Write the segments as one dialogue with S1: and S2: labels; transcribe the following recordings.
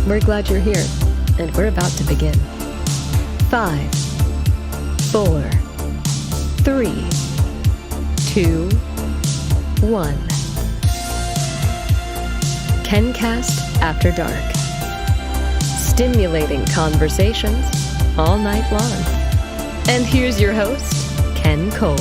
S1: We're glad you're here, and we're about to begin. 5, 4, 3, 2, 1. KenCast After Dark. Stimulating conversations all night long. And here's your host, Ken Cole.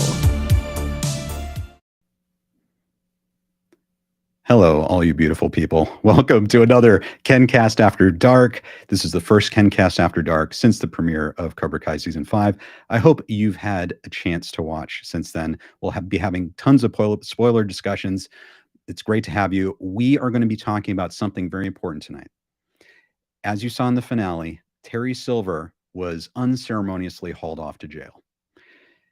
S2: Hello, all you beautiful people. Welcome to another KenCast After Dark. This is the first KenCast After Dark since the premiere of Cobra Kai Season 5. I hope you've had a chance to watch since then. We'll be having tons of spoiler discussions. It's great to have you. We are going to be talking about something very important tonight. As you saw in the finale, Terry Silver was unceremoniously hauled off to jail.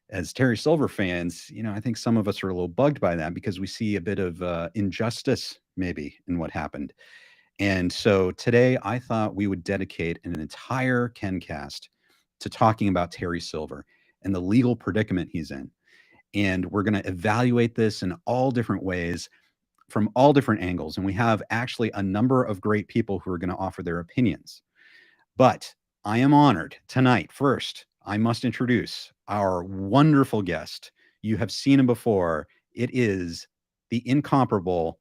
S2: As Terry Silver fans, I think some of us are a little bugged by that because we see a bit of injustice maybe in what happened. And so today I thought we would dedicate an entire KenCast to talking about Terry Silver and the legal predicament he's in. And we're going to evaluate this in all different ways from all different angles. And we have actually a number of great people who are going to offer their opinions. But I am honored tonight. First, I must introduce our wonderful guest. You have seen him before. It is the incomparable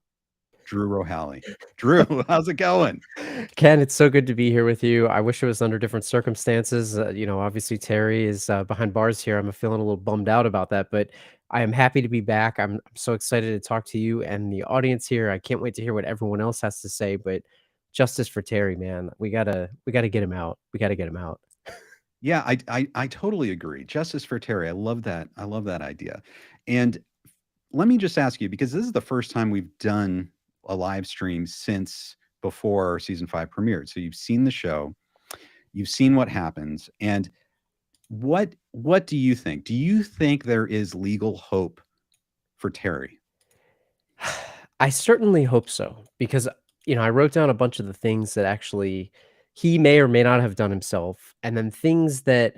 S2: Drew Rohaly. Drew, how's it going?
S3: Ken, it's so good to be here with you. I wish it was under different circumstances. Obviously Terry is behind bars here. I'm feeling a little bummed out about that, but I am happy to be back. I'm so excited to talk to you and the audience here. I can't wait to hear what everyone else has to say, but justice for Terry, man. We gotta get him out. We gotta get him out.
S2: Yeah, I totally agree. Justice for Terry. I love that. I love that idea. And let me just ask you, because this is the first time we've done a live stream since before season 5 premiered. So you've seen the show, you've seen what happens, and what do you think? Do you think there is legal hope for Terry?
S3: I certainly hope so, because I wrote down a bunch of the things that actually he may or may not have done himself, and then things that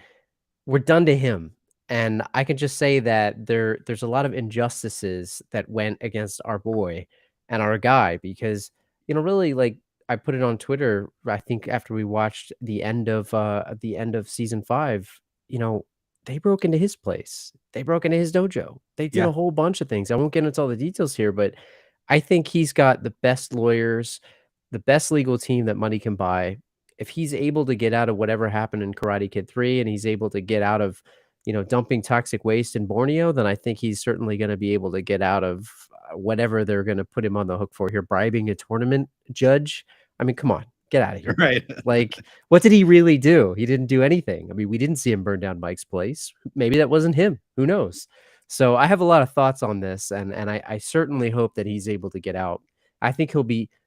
S3: were done to him. And I can just say that there's a lot of injustices that went against our boy and our guy, because really, like, I put it on Twitter, I think after we watched the end of season 5, they broke into his place. They broke into his dojo. They did a whole bunch of things. I won't get into all the details here, but I think he's got the best lawyers, the best legal team that money can buy. If he's able to get out of whatever happened in Karate Kid 3 and he's able to get out of, dumping toxic waste in Borneo, then I think he's certainly going to be able to get out of whatever they're going to put him on the hook for here, bribing a tournament judge. I mean, come on, get out of here.
S2: Right.
S3: Like, what did he really do? He didn't do anything. I mean, we didn't see him burn down Mike's place. Maybe that wasn't him. Who knows? So I have a lot of thoughts on this, and I certainly hope that he's able to get out. I think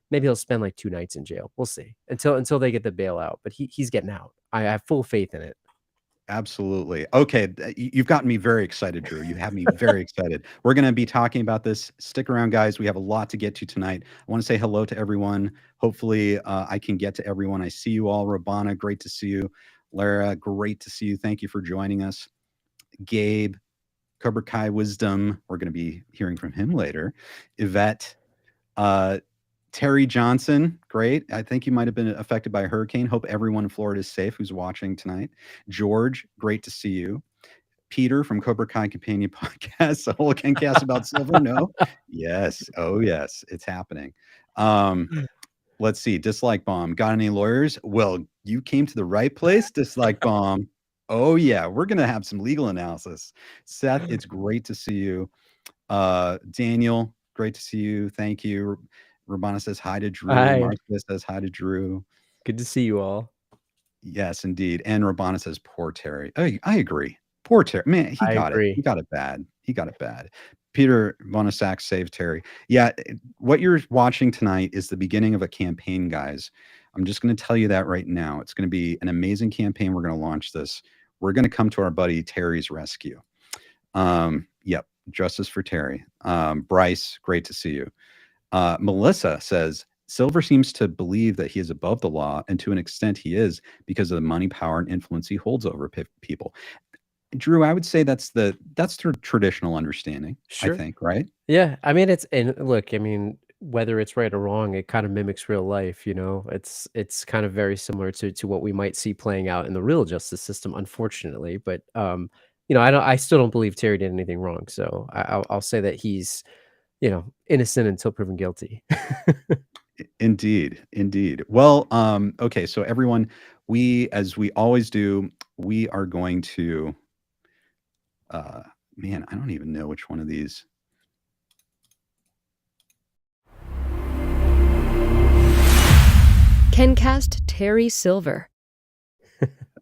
S3: maybe he'll spend like 2 nights in jail. We'll see until they get the bailout, but he's getting out. I have full faith in it.
S2: Absolutely. Okay. You've gotten me very excited, Drew. You have me very excited. We're going to be talking about this. Stick around, guys. We have a lot to get to tonight. I want to say hello to everyone. Hopefully I can get to everyone. I see you all. Rabana, great to see you. Lara, great to see you. Thank you for joining us. Gabe, Cobra Kai Wisdom. We're going to be hearing from him later. Yvette, Terry Johnson, great. I think you might have been affected by a hurricane. Hope everyone in Florida is safe who's watching tonight. George, great to see you. Peter from Cobra Kai Companion Podcast, a whole KenCast about Silver. No? Yes. Oh, yes. It's happening. Let's see. Dislike Bomb. Got any lawyers? Well, you came to the right place, Dislike Bomb. Oh, yeah. We're going to have some legal analysis. Seth, it's great to see you. Daniel, great to see you. Thank you. Rabana says hi to Drew.
S3: Hi.
S2: Marcia says hi to Drew.
S3: Good to see you all.
S2: Yes, indeed. And Rabana says, poor Terry. I agree. Poor Terry. Man, he got it. He got it bad. He got it bad. Peter Bonasac saved Terry. Yeah, what you're watching tonight is the beginning of a campaign, guys. I'm just going to tell you that right now. It's going to be an amazing campaign. We're going to launch this. We're going to come to our buddy Terry's rescue. Yep, justice for Terry. Bryce, great to see you. Melissa says, Silver seems to believe that he is above the law, and to an extent he is, because of the money, power, and influence he holds over people. Drew, I would say that's the traditional understanding. Sure. I think, right?
S3: Yeah, I mean, look, I mean, whether it's right or wrong, it kind of mimics real life, you know? It's kind of very similar to what we might see playing out in the real justice system, unfortunately. But I still don't believe Terry did anything wrong. So I'll say that he's, innocent until proven guilty.
S2: Indeed, indeed. Well, okay, so everyone, as we always do, we are going to uh man, I don't even know which one of these.
S1: KenCast Terry Silver.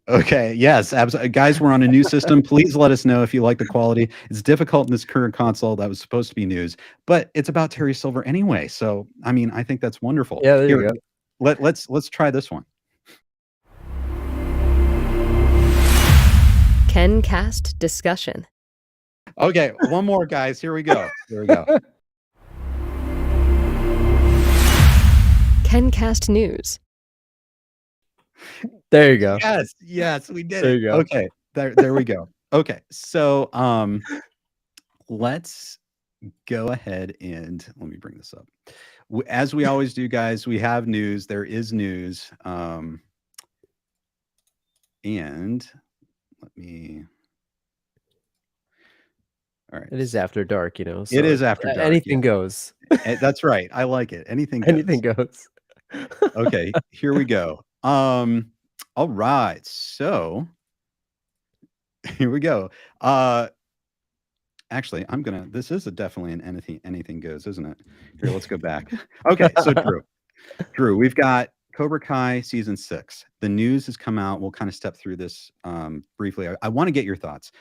S2: Okay, yes, absolutely. Guys, we're on a new system. Please let us know if you like the quality. It's difficult in this current console. That was supposed to be news, but it's about Terry Silver anyway. So, I mean, I think that's wonderful.
S3: Yeah, there you
S2: Here,
S3: go.
S2: let's try this one.
S1: KenCast discussion.
S2: Okay, one more, guys. Here we go. Here we go.
S1: KenCast news.
S3: There you go.
S2: Yes, we did
S3: There
S2: it.
S3: you go.
S2: Okay, there we go. Okay, so let's go ahead and let me bring this up. As we always do, guys, we have news. There is news. And let me. All right.
S3: It is after dark,
S2: It
S3: so
S2: is after dark.
S3: anything
S2: Yeah.
S3: goes.
S2: That's right. I like it. Anything goes.
S3: Anything goes.
S2: Okay, here we go. All right. So here we go. Actually, this is definitely an anything goes, isn't it? Here, let's go back. Okay, so Drew, we've got Cobra Kai season 6. The news has come out. We'll kind of step through this briefly. I want to get your thoughts.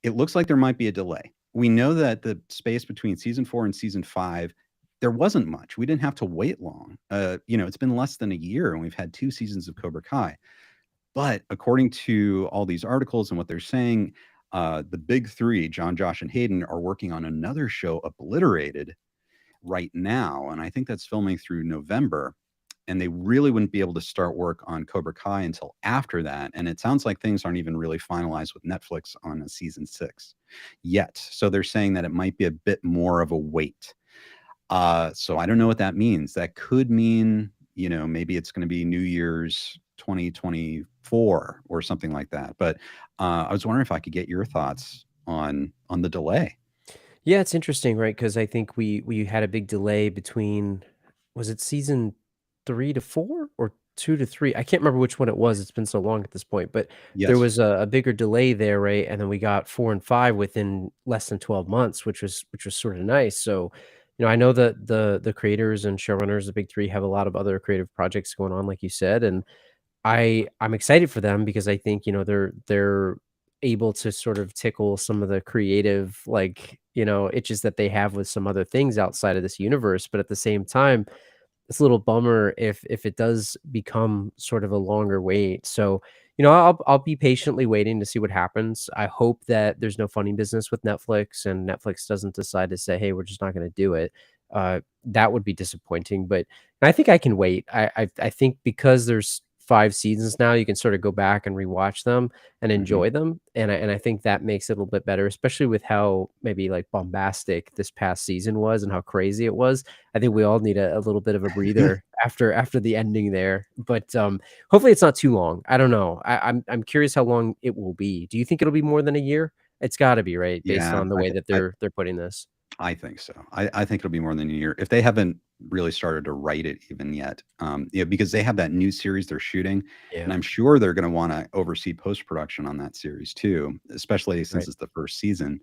S2: It looks like there might be a delay. We know that the space between season 4 and season 5, there wasn't much. We didn't have to wait long. It's been less than a year, and we've had 2 seasons of Cobra Kai. But according to all these articles and what they're saying, the big 3, John, Josh, and Hayden, are working on another show, Obliterated, right now. And I think that's filming through November. And they really wouldn't be able to start work on Cobra Kai until after that. And it sounds like things aren't even really finalized with Netflix on a season 6 yet. So they're saying that it might be a bit more of a wait. So I don't know what that means. That could mean, maybe it's going to be New Year's 2024 or something like that. But I was wondering if I could get your thoughts on the delay.
S3: Yeah, it's interesting, right? Because I think we had a big delay between, was it season 3 to 4 or 2 to 3? I can't remember which one it was. It's been so long at this point, but there
S2: Yes.
S3: was a bigger delay there, right? And then we got 4 and 5 within less than 12 months, which was sort of nice. So, I know that the creators and showrunners, the big 3, have a lot of other creative projects going on, like you said, and I'm excited for them because I think, they're able to sort of tickle some of the creative, itches that they have with some other things outside of this universe. But at the same time, it's a little bummer if it does become sort of a longer wait. So, I'll be patiently waiting to see what happens. I hope that there's no funny business with Netflix and Netflix doesn't decide to say, "Hey, we're just not going to do it." That would be disappointing, but I think I can wait. I think because there's 5 seasons now, you can sort of go back and rewatch them and enjoy them, and I think that makes it a little bit better, especially with how maybe, like, bombastic this past season was and how crazy it was. I think we all need a little bit of a breather after the ending there, but, hopefully it's not too long. I don't know. I'm curious how long it will be. Do you think it'll be more than a year? It's gotta be, right? Based
S2: Yeah,
S3: on the way that they're putting this.
S2: I think so. I think it'll be more than a year if they haven't really started to write it even yet. Because they have that new series they're shooting, and
S3: Yeah,
S2: I'm sure they're going to want to oversee post production on that series too, especially since
S3: right.
S2: it's the first season.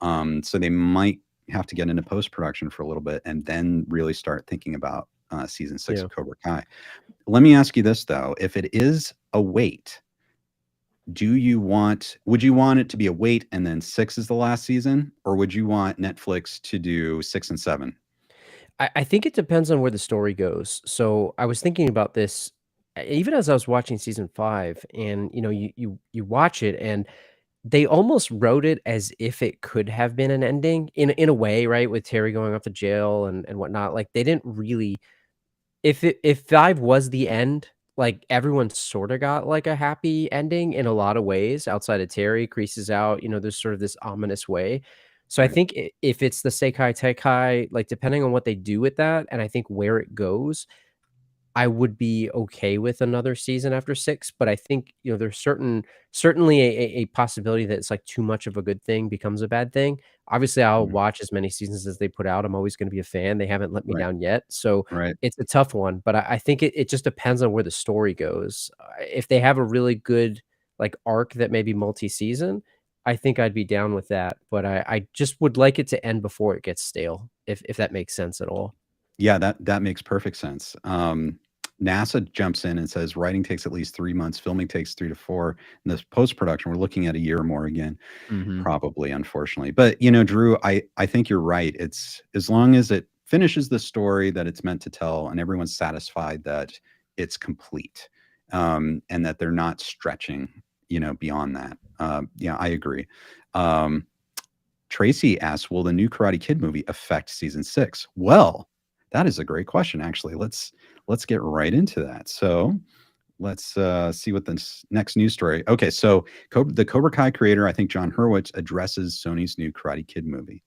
S2: So they might have to get into post production for a little bit and then really start thinking about season 6
S3: Yeah.
S2: of Cobra Kai. Let me ask you this though: if it is a wait, would you want it to be a wait and then 6 is the last season, or would you want Netflix to do 6 and 7?
S3: I think it depends on where the story goes. So I was thinking about this even as I was watching season 5, and you watch it and they almost wrote it as if it could have been an ending in a way, right? With Terry going off to jail and whatnot. Like they didn't really, if 5 was the end, like, everyone sorta got, like, a happy ending in a lot of ways outside of Terry creases out, there's sort of this ominous way. So I
S2: Right.
S3: think if it's the Sekai Taikai, like, depending on what they do with that, and I think where it goes, I would be okay with another season after 6, but I think, there's certainly a possibility that it's, like, too much of a good thing becomes a bad thing. Obviously, I'll
S2: Mhm.
S3: watch as many seasons as they put out, I'm always gonna be a fan, they haven't let me
S2: Right.
S3: down yet, so
S2: Right.
S3: it's a tough one, but I think it just depends on where the story goes. If they have a really good, like, arc that may be multi-season, I think I'd be down with that, but I just would like it to end before it gets stale, if that makes sense at all.
S2: Yeah, that makes perfect sense. NASA jumps in and says writing takes at least 3 months, filming takes 3 to 4, and this post-production, we're looking at a year or more again,
S3: Mhm.
S2: probably, unfortunately. But, Drew, I think you're right. It's as long as it finishes the story that it's meant to tell and everyone's satisfied that it's complete, and that they're not stretching, beyond that. Yeah, I agree. Um, Tracy asks, "Will the new Karate Kid movie affect season 6?" Well, that is a great question, actually. Let's get right into that. So let's see what this next news story. Okay, so the Cobra Kai creator, I think John Hurwitz, addresses Sony's new Karate Kid movie.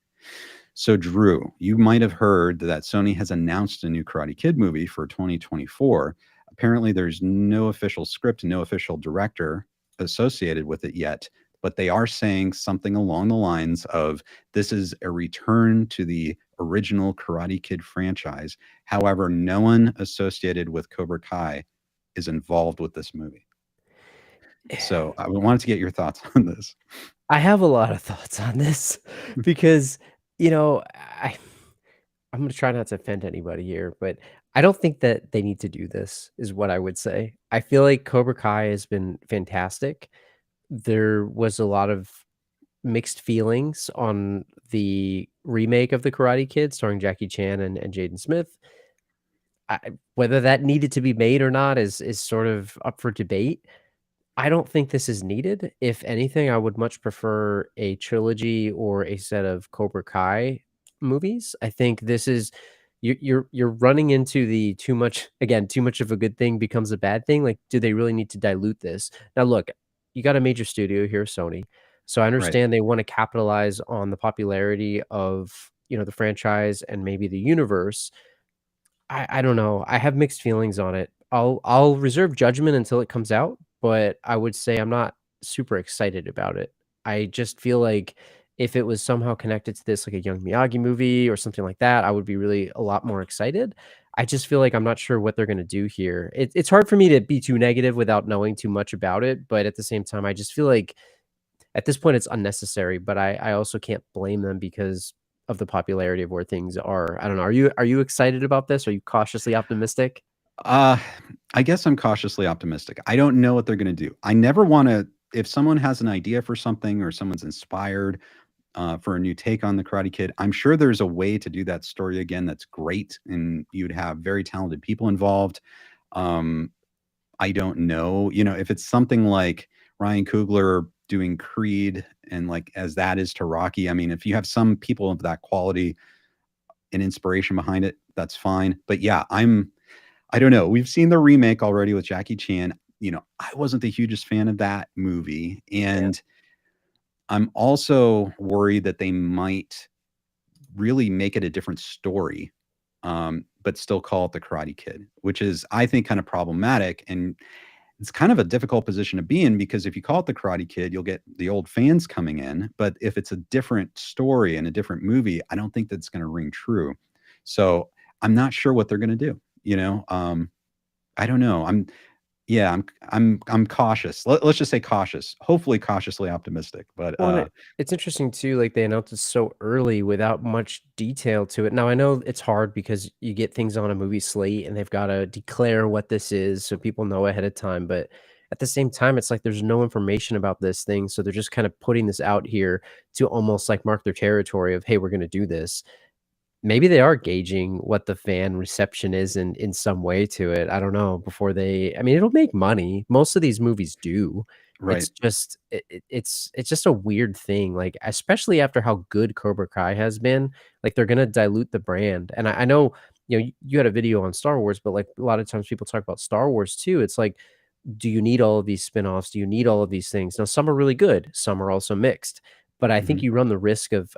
S2: So, Drew, you might have heard that Sony has announced a new Karate Kid movie for 2024. Apparently, there's no official script, no official director associated with it yet, but they are saying something along the lines of this is a return to the original Karate Kid franchise. However, no one associated with Cobra Kai is involved with this movie. So, I wanted to get your thoughts on this.
S3: I have a lot of thoughts on this because, I I'm gonna try not to offend anybody here, but I don't think that they need to do this, is what I would say. I feel like Cobra Kai has been fantastic. There was a lot of mixed feelings on the remake of The Karate Kid starring Jackie Chan and Jaden Smith. Whether that needed to be made or not is sort of up for debate. I don't think this is needed. If anything, I would much prefer a trilogy or a set of Cobra Kai movies. I think this is you're running into the too much again, too much of a good thing becomes a bad thing. Like, do they really need to dilute this? Now, look, you got a major studio here, Sony. So I
S2: Right.
S3: understand they want to capitalize on the popularity of, the franchise and maybe the universe. I don't know. I have mixed feelings on it. I'll reserve judgment until it comes out, but I would say I'm not super excited about it. I just feel like if it was somehow connected to this, like a Young Miyagi movie or something like that, I would be really a lot more excited. I just feel like I'm not sure what they're gonna do here. It's hard for me to be too negative without knowing too much about it, but at the same time, I just feel like at this point, it's unnecessary, but I also can't blame them because of the popularity of where things are. I don't know. Are you excited about this? Are you cautiously optimistic?
S2: Uh, I guess I'm cautiously optimistic. I don't know what they're gonna do. I never wanna if someone has an idea for something or someone's inspired, for a new take on the Karate Kid, I'm sure there's a way to do that story again that's great, and you'd have very talented people involved. Um, I don't know, if it's something like Ryan Coogler doing Creed and, like, as that is to Rocky, I mean, if you have some people of that quality and inspiration behind it, that's fine. But yeah, I don't know. We've seen the remake already with Jackie Chan. I wasn't the hugest fan of that movie,
S3: Yeah.
S2: and I'm also worried that they might really make it a different story, but still call it the Karate Kid, which is, I think, kind of problematic. And it's kind of a difficult position to be in because if you call it the Karate Kid, you'll get the old fans coming in. But if it's a different story and a different movie, I don't think that's going to ring true. So I'm not sure what they're going to do. I don't know. Yeah, I'm cautious. Let's just say cautious. Hopefully, cautiously optimistic. But
S3: Well, and it's interesting too, like, they announced it so early without much detail to it. Now, I know it's hard because you get things on a movie slate and they've gotta declare what this is so people know ahead of time, but at the same time, it's like there's no information about this thing, so they're just kind of putting this out here to almost, like, mark their territory of, "Hey, we're gonna do this." Maybe they are gauging what the fan reception is in some way to it, I don't know, before I mean, it'll make money, most of these movies do.
S2: right,
S3: It's just it's just a weird thing, like, especially after how good Cobra Kai has been, like, they're gonna dilute the brand, and I know, you had a video on Star Wars, but, like, a lot of times people talk about Star Wars too, it's like, do you need all of these spinoffs? Do you need all of these things? Now, some are really good, some are also mixed. But I think you run the risk of,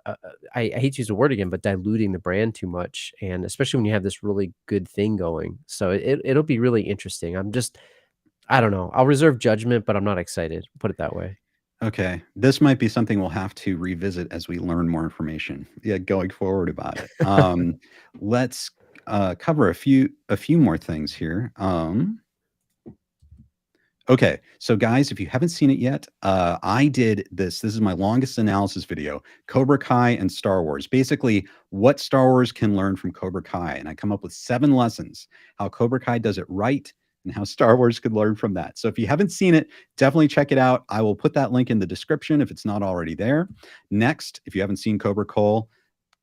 S3: I hate to use the word again, but diluting the brand too much, and especially when you have this really good thing going. So it'll be really interesting. I don't know. I'll reserve judgment, but I'm not excited. Put it that way.
S2: Okay, this might be something we'll have to revisit as we learn more information, going forward about it. Let's cover a few more things here. Okay, so guys, if you haven't seen it yet, I did this. This is my longest analysis video, Cobra Kai and Star Wars. Basically, what Star Wars can learn from Cobra Kai. And I come up with 7 lessons, how Cobra Kai does it right and how Star Wars could learn from that. So if you haven't seen it, definitely check it out. I will put that link in the description if it's not already there. Next, if you haven't seen Cobra Cole,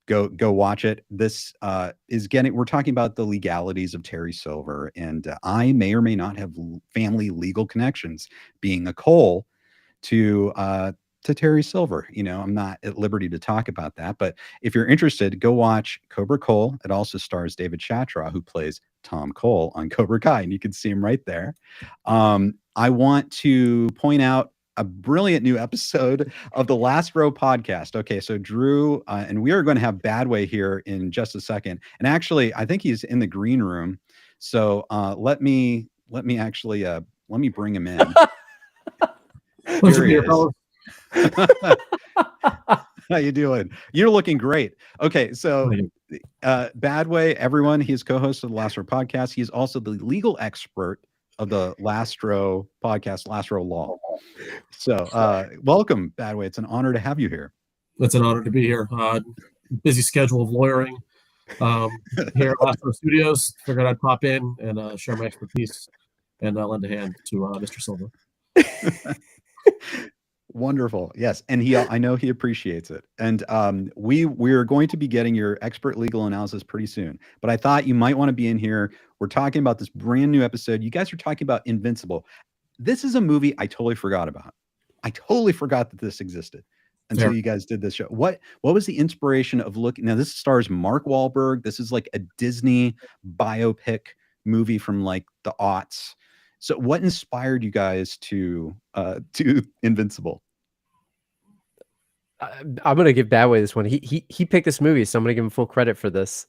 S2: go watch it. This we're talking about the legalities of Terry Silver, and I may or may not have family legal connections being a Cole to Terry Silver. I'm not at liberty to talk about that, but if you're interested, go watch Cobra Cole. It also stars David Chatra, who plays Tom Cole on Cobra Kai, and you can see him right there. I want to point out a brilliant new episode of the Last Row podcast. Okay, so Drew and we are going to have Badway here in just a second, and actually, I think he's in the green room. So let me bring him in. Here he is. How you doing? You're looking great. Okay, so Badway, everyone, he's co-host of the Last Row podcast. He's also the legal expert of the Last Row podcast, Last Row Law. So welcome, Badway. It's an honor to have you here.
S4: It's an honor to be here. Busy schedule of lawyering here at Last Row Studios. Figured I'd pop in and share my expertise and lend a hand to Mr. Silver.
S2: Wonderful. Yes. And I know he appreciates it. And we're going to be getting your expert legal analysis pretty soon. But I thought you might want to be in here. We're talking about this brand new episode. You guys are talking about Invincible. This is a movie I totally forgot about. I totally forgot that this existed until you guys did this show. What was the inspiration of looking? Now, this stars Mark Wahlberg. This is like a Disney biopic movie from like the aughts. So what inspired you guys to Invincible?
S3: I'm gonna give Badway this one. He picked this movie, so I'm gonna give him full credit for this.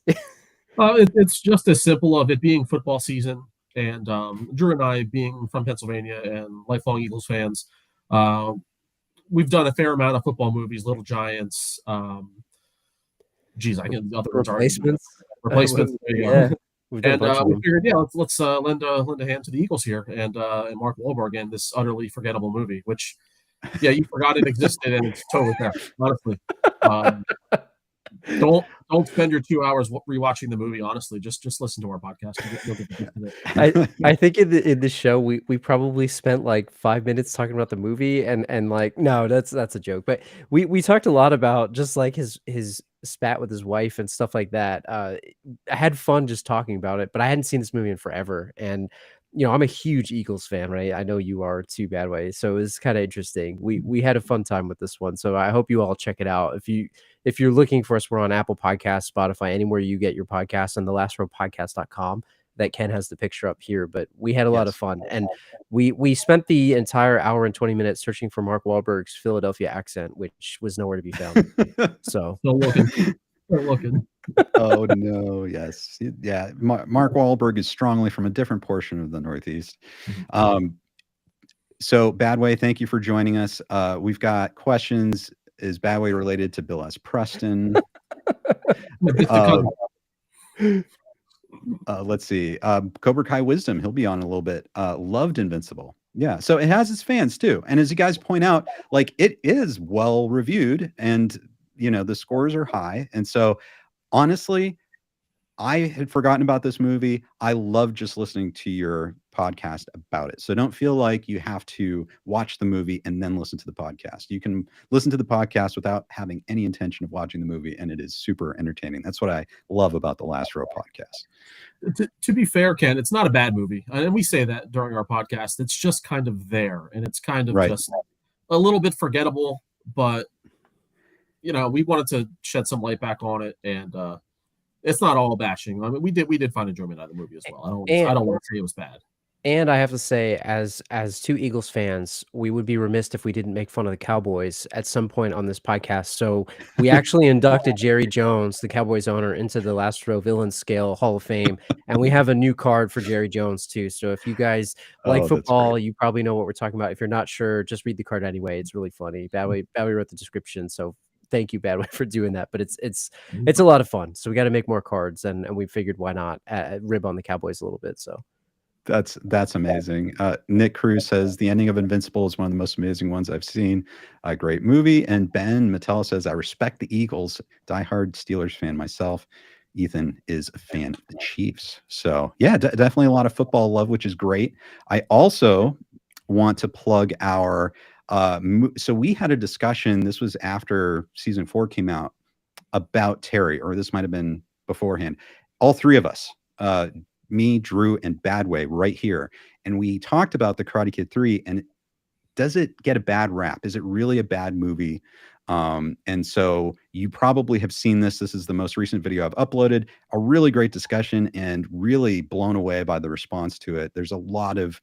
S4: It's just as simple of it being football season, and Drew and I being from Pennsylvania and lifelong Eagles fans, we've done a fair amount of football movies, Little Giants. I can other
S3: Replacements.
S4: Yeah.
S3: We
S4: figured, let's lend a hand to the Eagles here, and Mark Wahlberg in this utterly forgettable movie, which, you forgot it existed, and it's totally there. Honestly, don't spend your 2 hours rewatching the movie. Honestly, just listen to our podcast. You'll get the gist of it.
S3: I think in the show we probably spent like 5 minutes talking about the movie, and like, no, that's a joke. But we talked a lot about just like his spat with his wife and stuff like that. I had fun just talking about it, but I hadn't seen this movie in forever, and I'm a huge Eagles fan, right? I know you are too, Badway. So it was kind of interesting. We had a fun time with this one. So I hope you all check it out. If you're looking for us, we're on Apple Podcasts, Spotify, anywhere you get your podcasts, and thelastrowpodcast.com. That Ken has the picture up here. But we had a lot of fun, and we spent the entire hour and 20 minutes searching for Mark Wahlberg's Philadelphia accent, which was nowhere to be found. So
S4: still looking.
S2: Oh no, yes. Yeah. Mark Wahlberg is strongly from a different portion of the Northeast. So Badway, thank you for joining us. We've got questions. Is Badway related to Bill S. Preston? Let's see. Cobra Kai Wisdom, he'll be on a little bit. Loved Invincible. Yeah. So it has its fans too. And as you guys point out, like, it is well reviewed, and the scores are high. And so honestly, I had forgotten about this movie. I love just listening to your podcast about it. So don't feel like you have to watch the movie and then listen to the podcast. You can listen to the podcast without having any intention of watching the movie, and it is super entertaining. That's what I love about the Last Row podcast.
S4: To be fair, Ken, it's not a bad movie. And we say that during our podcast. It's just kind of there, and it's kind of just a little bit forgettable, but we wanted to shed some light back on it, and it's not all bashing. I mean, we did find enjoyment out of the movie as well. I don't want to say it was bad.
S3: And I have to say, as two Eagles fans, we would be remiss if we didn't make fun of the Cowboys at some point on this podcast. So we actually inducted Jerry Jones, the Cowboys owner, into the Last Row Villain Scale Hall of Fame, and we have a new card for Jerry Jones too. So if you guys like
S2: Oh, that's great.
S3: football, you probably know what we're talking about. If you're not sure, just read the card anyway. It's really funny. Badway wrote the description, so thank you, Badway, for doing that. But it's a lot of fun. So we got to make more cards, and we figured why not rib on the Cowboys a little bit. So.
S2: That's amazing. Nick Cruz says the ending of Invincible is one of the most amazing ones I've seen. A great movie. And Ben Mattel says, I respect the Eagles. Diehard Steelers fan myself. Ethan is a fan of the Chiefs. So yeah, definitely a lot of football love, which is great. I also want to plug our so we had a discussion. This was after season 4 came out about Terry, or this might have been beforehand. All three of us, me, Drew, and Badway, right here. And we talked about the Karate Kid 3, and does it get a bad rap? Is it really a bad movie? And so you probably have seen this. This is the most recent video I've uploaded. A really great discussion, and really blown away by the response to it. There's a lot of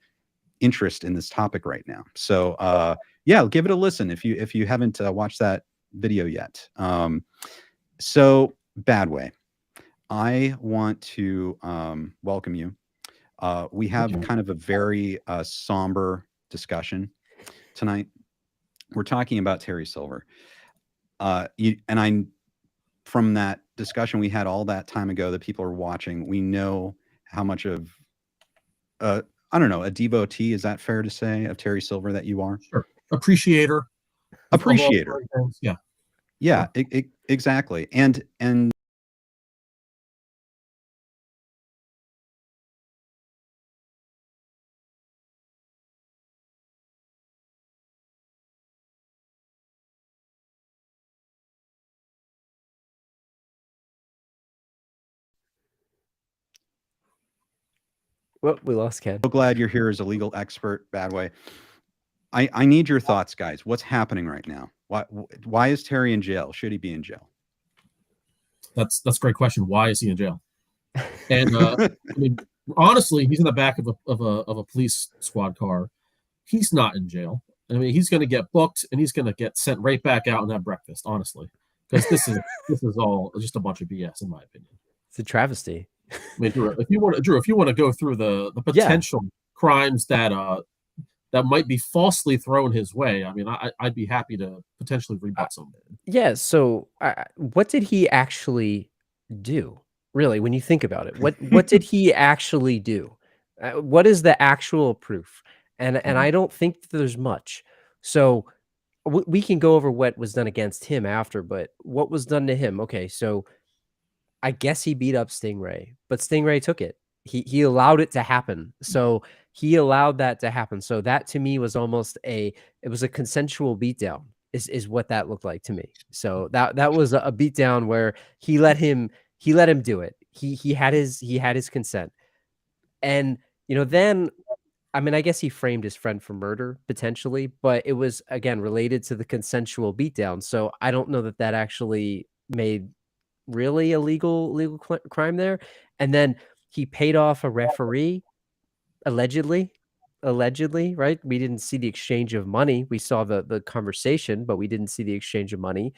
S2: interest in this topic right now. So yeah, give it a listen if you haven't watched that video yet. So Badway, I want to welcome you. We have kind of a very somber discussion tonight. We're talking about Terry Silver. From that discussion we had all that time ago that people are watching, we know how much of, I don't know, a devotee, is that fair to say, of Terry Silver that you are?
S4: Sure. Appreciator. Yeah.
S2: Yeah, exactly. And
S3: Well, we lost Ken.
S2: so glad you're here as a legal expert, Badway. I need your thoughts, guys. What's happening right now? Why is Terry in jail? Should he be in jail?
S4: That's a great question. Why is he in jail? And I mean, honestly, he's in the back of a police squad car. He's not in jail. I mean, he's going to get booked, and he's going to get sent right back out and have breakfast. Honestly, because this is all just a bunch of BS, in my opinion.
S3: It's a travesty.
S4: I mean, Drew, if you want to go through the potential crimes that might be falsely thrown his way, I mean, I'd be happy to potentially rebut some.
S3: Yeah. So, what did he actually do? Really, when you think about it, what did he actually do? What is the actual proof? And I don't think that there's much. So we can go over what was done against him after, but what was done to him? Okay, so I guess he beat up Stingray, but Stingray took it. He allowed it to happen. So he allowed that to happen. So that to me was almost it was a consensual beatdown is what that looked like to me. So that was a beatdown where he let him do it. He had his consent. And then I mean, I guess he framed his friend for murder potentially, but it was again related to the consensual beatdown. So I don't know that actually made really a legal crime there. And then he paid off a referee allegedly, right? We didn't see the exchange of money. We saw the conversation, but we didn't see the exchange of money.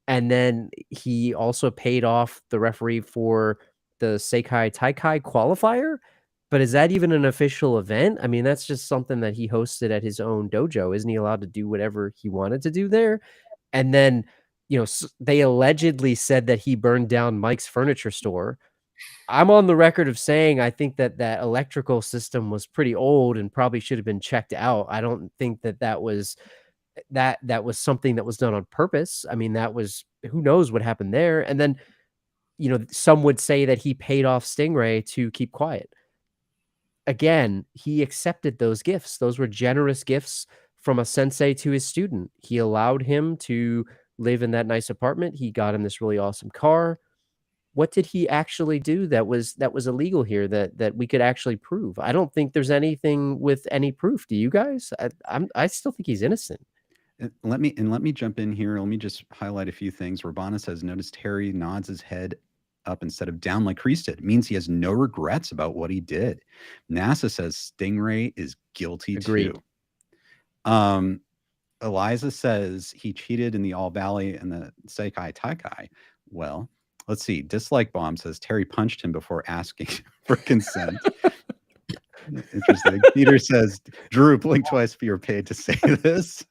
S3: And then he also paid off the referee for the Seikai Taikai qualifier. But is that even an official event? I mean, that's just something that he hosted at his own dojo. Isn't he allowed to do whatever he wanted to do there? And then, they allegedly said that he burned down Mike's furniture store. I'm on the record of saying I think that electrical system was pretty old and probably should have been checked out. I don't think that was something that was done on purpose. I mean, that was, who knows what happened there. And then, some would say that he paid off Stingray to keep quiet. Again, he accepted those gifts. Those were generous gifts from a sensei to his student. He allowed him to live in that nice apartment. He got him this really awesome car. What did he actually do that was illegal here that we could actually prove? I don't think there's anything with any proof. Do you guys? I still think he's innocent.
S2: Let me jump in here. Let me just highlight a few things. Rabana says, notice Terry nods his head up instead of down like Kreese did. It means he has no regrets about what he did. NASA says Stingray is guilty
S3: Agreed.
S2: too. Eliza says he cheated in the All Valley and the Seikai Taikai. Well, let's see. Dislike Bomb says Terry punched him before asking for consent. Interesting. Peter says, Drew, blink twice if you're paid to say this.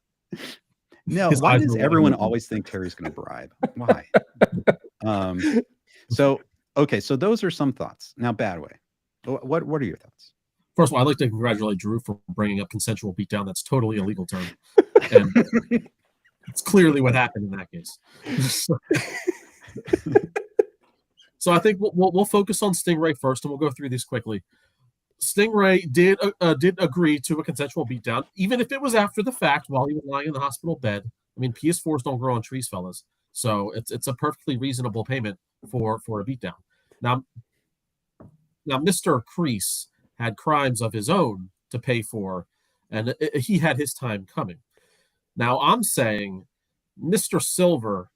S2: No,
S4: His
S2: why
S4: eyes
S2: does
S4: are
S2: everyone
S4: wide open.
S2: always think Terry's going to bribe? Why? Okay, so those are some thoughts. Now, bad way. What are your thoughts?
S4: First of all, I'd like to congratulate Drew for bringing up consensual beatdown. That's totally a legal term. And it's clearly what happened in that case. So I think we'll focus on Stingray first, and we'll go through these quickly. Stingray did agree to a consensual beatdown, even if it was after the fact while he was lying in the hospital bed. I mean, PS4s don't grow on trees, fellas. So it's a perfectly reasonable payment for a beatdown. Now Mr. Kreese had crimes of his own to pay for, and he had his time coming. Now I'm saying, Mr. Silver,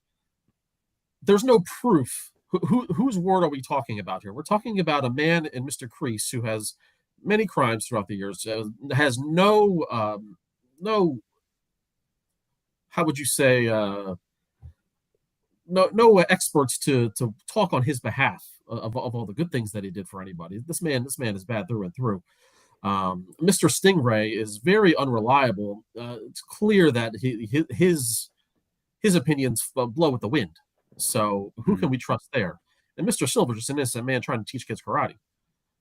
S4: there's no proof. Whose word are we talking about here? We're talking about a man in Mr. Kreese who has many crimes throughout the years, has no, how would you say, no experts to talk on his behalf of all the good things that he did for anybody. This man is bad through and through. Mr. Stingray is very unreliable. It's clear that his opinions blow with the wind. So who can we trust there? And Mr. Silver's just an innocent man trying to teach kids karate.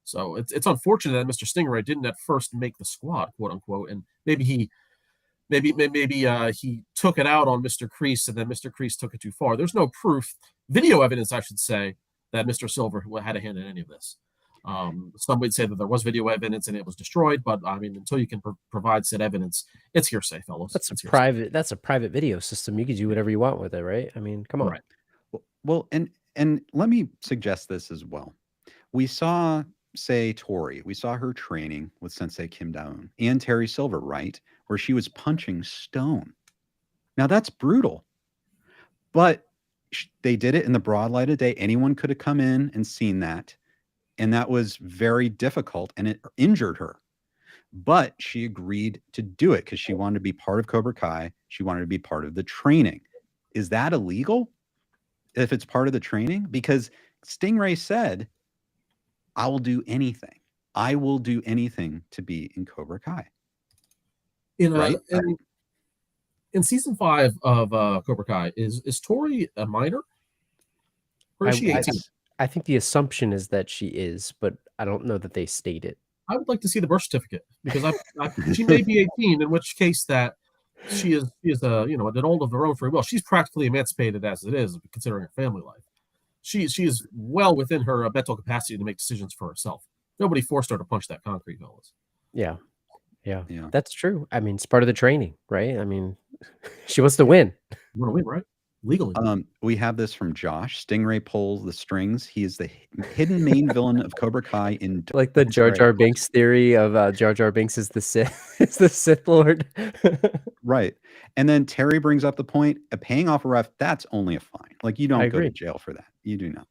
S4: So it's unfortunate that Mr. Stingray didn't at first make the squad, quote unquote, and maybe he took it out on Mr. Kreese, and then Mr. Kreese took it too far. There's no proof, video evidence, I should say, that Mr. Silver had a hand in any of this. Some would say that there was video evidence and it was destroyed, but I mean, until you can provide said evidence, it's hearsay, fellows.
S3: That's a private video system. You can do whatever you want with it, right? I mean, come on.
S4: Right.
S2: Well, and let me suggest this as well. We saw, say, Tori. We saw her training with Sensei Kim Daun and Terry Silver, right? Where she was punching stone. Now that's brutal, but they did it in the broad light of day. Anyone could have come in and seen that. And that was very difficult, and it injured her. But she agreed to do it because she wanted to be part of Cobra Kai. She wanted to be part of the training. Is that illegal if it's part of the training? Because Stingray said, I will do anything. I will do anything to be in Cobra Kai.
S4: In season 5 of Cobra Kai, is Tori a minor? Or is she 18?
S3: I think the assumption is that she is, but I don't know that they state it.
S4: I would like to see the birth certificate, because she may be 18, in which case that she is an adult of her own free will. She's practically emancipated as it is, considering her family life. She is well within her mental capacity to make decisions for herself. Nobody forced her to punch that concrete, fellas.
S3: Yeah, that's true. I mean, it's part of the training, right? I mean, she wants to win.
S4: You want to win, right? Legally.
S2: We have this from Josh. Stingray pulls the strings. He is the hidden main villain of Cobra Kai in
S3: like the Jar Jar Binks theory of Jar Jar Binks is the Sith, is the Sith Lord.
S2: Right. And then Terry brings up the point of paying off a ref. That's only a fine. Like, you don't go to jail for that. You do not.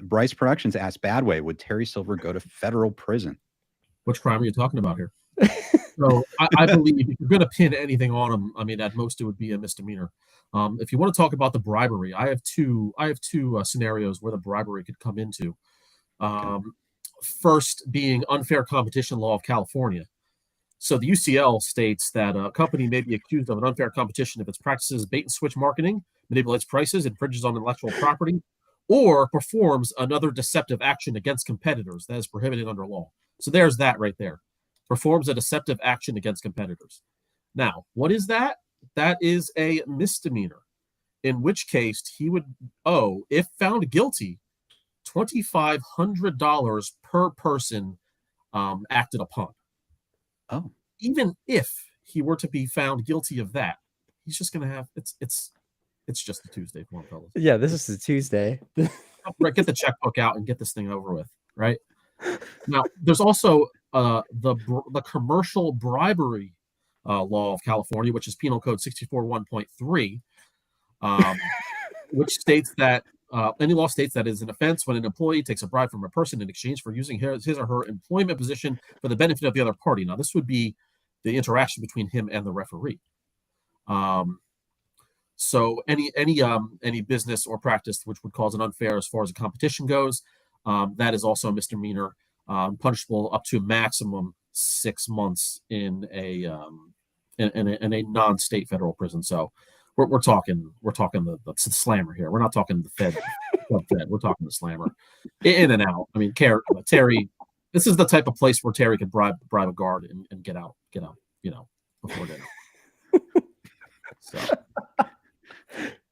S2: Bryce Productions asked Badway, would Terry Silver go to federal prison?
S4: Which crime are you talking about here? So I believe if you're going to pin anything on him, I mean, at most it would be a misdemeanor. If you want to talk about the bribery, I have two scenarios where the bribery could come into. First being unfair competition law of California. So the UCL states that a company may be accused of an unfair competition if its practices bait and switch marketing, manipulates prices, infringes on intellectual property, or performs another deceptive action against competitors that is prohibited under law. So there's that right there. Performs a deceptive action against competitors. Now, what is that? That is a misdemeanor, in which case he would owe, if found guilty, $2,500 per person acted upon.
S2: Oh,
S4: even if he were to be found guilty of that, he's just going to have it's just a Tuesday for him, fellas.
S3: Yeah, this is a Tuesday.
S4: Right, get the checkbook out and get this thing over with. Right now, there's also the commercial bribery law of California, which is Penal Code 641.3, which states that Any law states that is an offense when an employee takes a bribe from a person in exchange for using his or her employment position for the benefit of the other party. Now, this would be the interaction between him and the referee. So any business or practice which would cause an unfair as far as a competition goes, that is also a misdemeanor, punishable up to a maximum 6 months in a non-state federal prison. So we're talking the slammer here. We're not talking the Fed. We're talking the slammer, in and out. I mean, Terry. This is the type of place where Terry could bribe a guard and get out. Before dinner. So.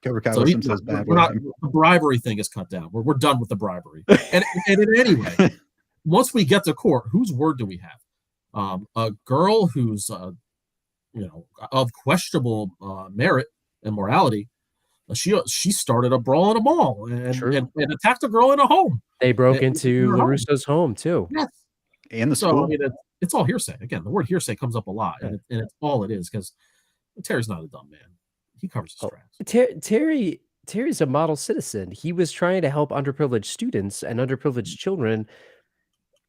S2: Cobra Kai Wisdom says bad.
S4: The bribery thing is cut down. We're done with the bribery. And anyway, once we get to court, whose word do we have? A girl who's of questionable merit and morality. She started a brawl in a mall and attacked a girl in a home.
S3: They broke into LaRusso's home too.
S4: Yes.
S2: And the school.
S4: I mean, it's all hearsay. Again, the word hearsay comes up a lot, and it's all it is, because Terry's not a dumb man. He covers his tracks.
S3: Terry's a model citizen. He was trying to help underprivileged students and underprivileged children,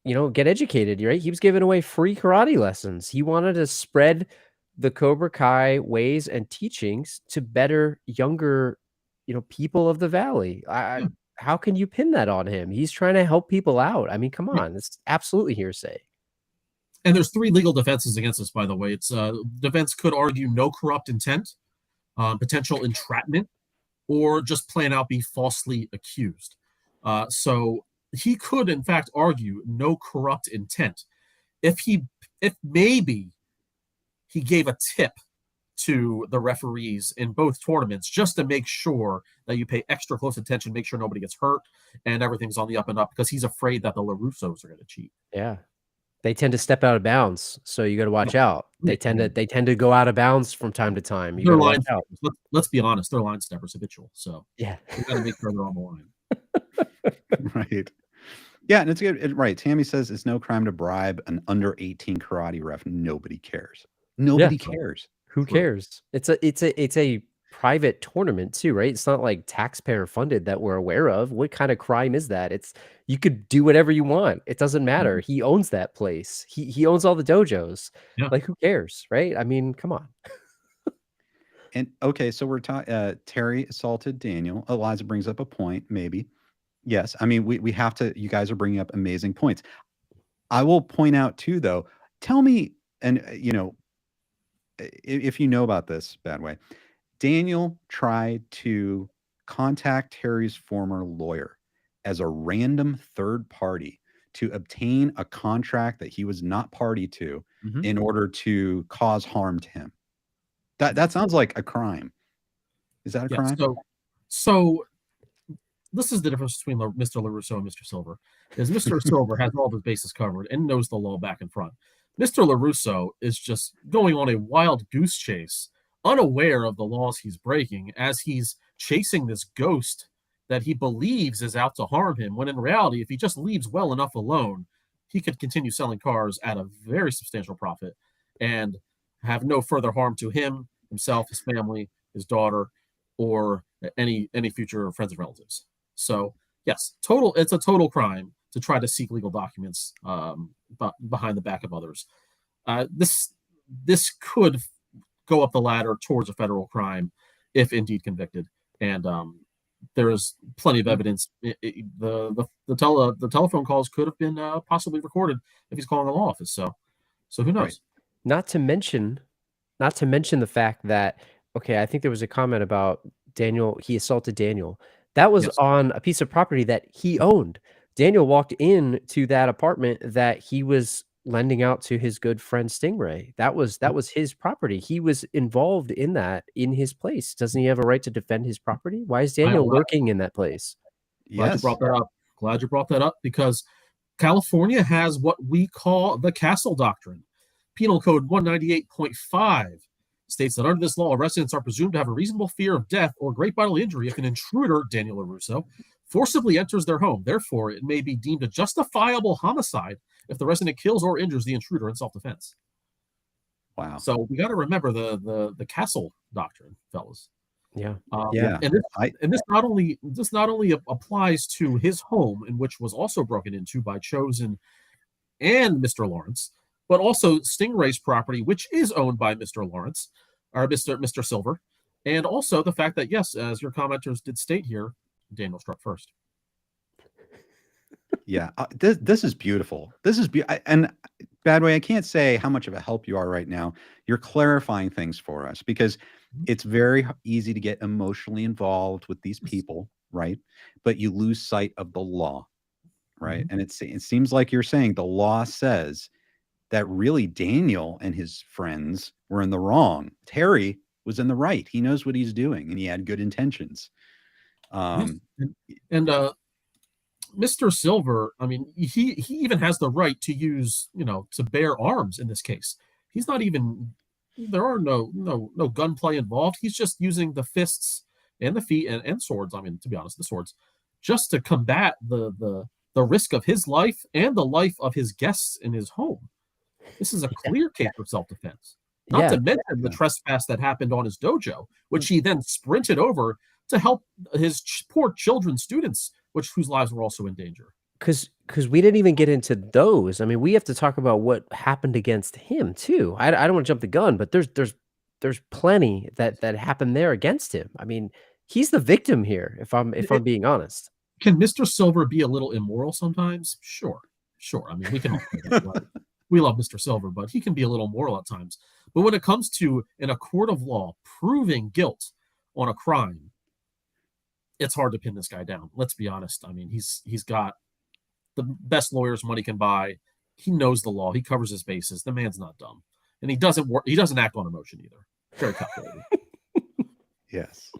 S3: get educated, right? He was giving away free karate lessons. He wanted to spread the Cobra Kai ways and teachings to better younger, people of the Valley. How can you pin that on him? He's trying to help people out. I mean, come on, it's absolutely hearsay.
S4: And there's 3 legal defenses against this, by the way. It's defense could argue no corrupt intent, potential entrapment, or just plain out be falsely accused. So he could, in fact, argue no corrupt intent. If maybe he gave a tip to the referees in both tournaments just to make sure that you pay extra close attention, make sure nobody gets hurt, and everything's on the up and up, because he's afraid that the LaRussos are going to cheat.
S3: Yeah. They tend to step out of bounds, so you got to watch out. They tend to go out of bounds from time to time. You got to watch out.
S4: Let's be honest, they're line steppers habitual. So
S3: yeah,
S4: we got to make sure they're on the line.
S2: Right. Yeah, and it's good. Right. Tammy says it's no crime to bribe an under 18 karate ref. Nobody cares. Nobody cares.
S3: Who cares? It's a private tournament too, right? It's not like taxpayer funded that we're aware of. What kind of crime is that? You could do whatever you want. It doesn't matter. He owns that place. He owns all the dojos. Yeah. Like, who cares, right? I mean, come on.
S2: And okay, so we're talking. Terry assaulted Daniel. Eliza brings up a point. Maybe, yes. I mean, we have to. You guys are bringing up amazing points. I will point out too, though. Tell me, and if you know about this, Bad Way. Daniel tried to contact Terry's former lawyer as a random third party to obtain a contract that he was not party to in order to cause harm to him. That sounds like a crime. Is that a crime?
S4: So this is the difference between Mr. LaRusso and Mr. Silver. Is Mr. Silver has all of his bases covered and knows the law back and front. Mr. LaRusso is just going on a wild goose chase, unaware of the laws he's breaking, as he's chasing this ghost that he believes is out to harm him, when in reality, if he just leaves well enough alone, he could continue selling cars at a very substantial profit and have no further harm to himself, his family, his daughter, or any future friends and relatives. So yes, it's a total crime to try to seek legal documents behind the back of others. This could go up the ladder towards a federal crime if indeed convicted, and there is plenty of evidence. The telephone calls could have been possibly recorded if he's calling the law office. So who knows? Right.
S3: Not to mention the fact that, okay, I think there was a comment about Daniel. He assaulted Daniel. That was on a piece of property that he owned. Daniel walked into that apartment that he was lending out to his good friend Stingray. That was his property. He was involved in that in his place. Doesn't he have a right to defend his property? Why is Daniel lurking in that place?
S4: Glad you brought that up. Glad you brought that up, because California has what we call the Castle Doctrine. Penal Code 198.5 states that under this law, residents are presumed to have a reasonable fear of death or great bodily injury if an intruder, Daniel LaRusso, forcibly enters their home. Therefore, it may be deemed a justifiable homicide if the resident kills or injures the intruder in self-defense.
S2: Wow.
S4: So we got to remember the Castle Doctrine, fellas.
S3: Yeah.
S2: Yeah.
S4: And this not only applies to his home, in which was also broken into by Chosen and Mr. Lawrence, but also Stingray's property, which is owned by Mr. Lawrence or Mr. Silver, and also the fact that, yes, as your commenters did state here, Daniel struck first.
S2: Yeah, this is beautiful. This is and Badway, I can't say how much of a help you are right now. You're clarifying things for us because it's very easy to get emotionally involved with these people, right? But you lose sight of the law, right? And it seems like you're saying the law says that really Daniel and his friends were in the wrong. Terry was in the right. He knows what he's doing, and he had good intentions.
S4: And Mr. Silver, I mean, he even has the right to use, to bear arms in this case. He's not even, there are no gunplay involved. He's just using the fists and the feet and swords. I mean, to be honest, the swords, just to combat the risk of his life and the life of his guests in his home. This is a clear case of self-defense. Not to mention the trespass that happened on his dojo, which he then sprinted over to help his poor children students, whose lives were also in danger.
S3: Because we didn't even get into those. I mean, we have to talk about what happened against him too. I don't want to jump the gun, but there's plenty that happened there against him. I mean, he's the victim here. If I'm being honest.
S4: Can Mr. Silver be a little immoral sometimes? Sure. I mean, we can all say that, right? We love Mr. Silver, but he can be a little moral at times. But when it comes to, in a court of law, proving guilt on a crime, it's hard to pin this guy down. Let's be honest. I mean, he's got the best lawyers money can buy. He knows the law. He covers his bases. The man's not dumb, and he doesn't act on emotion either. Very calculated.
S2: Yes.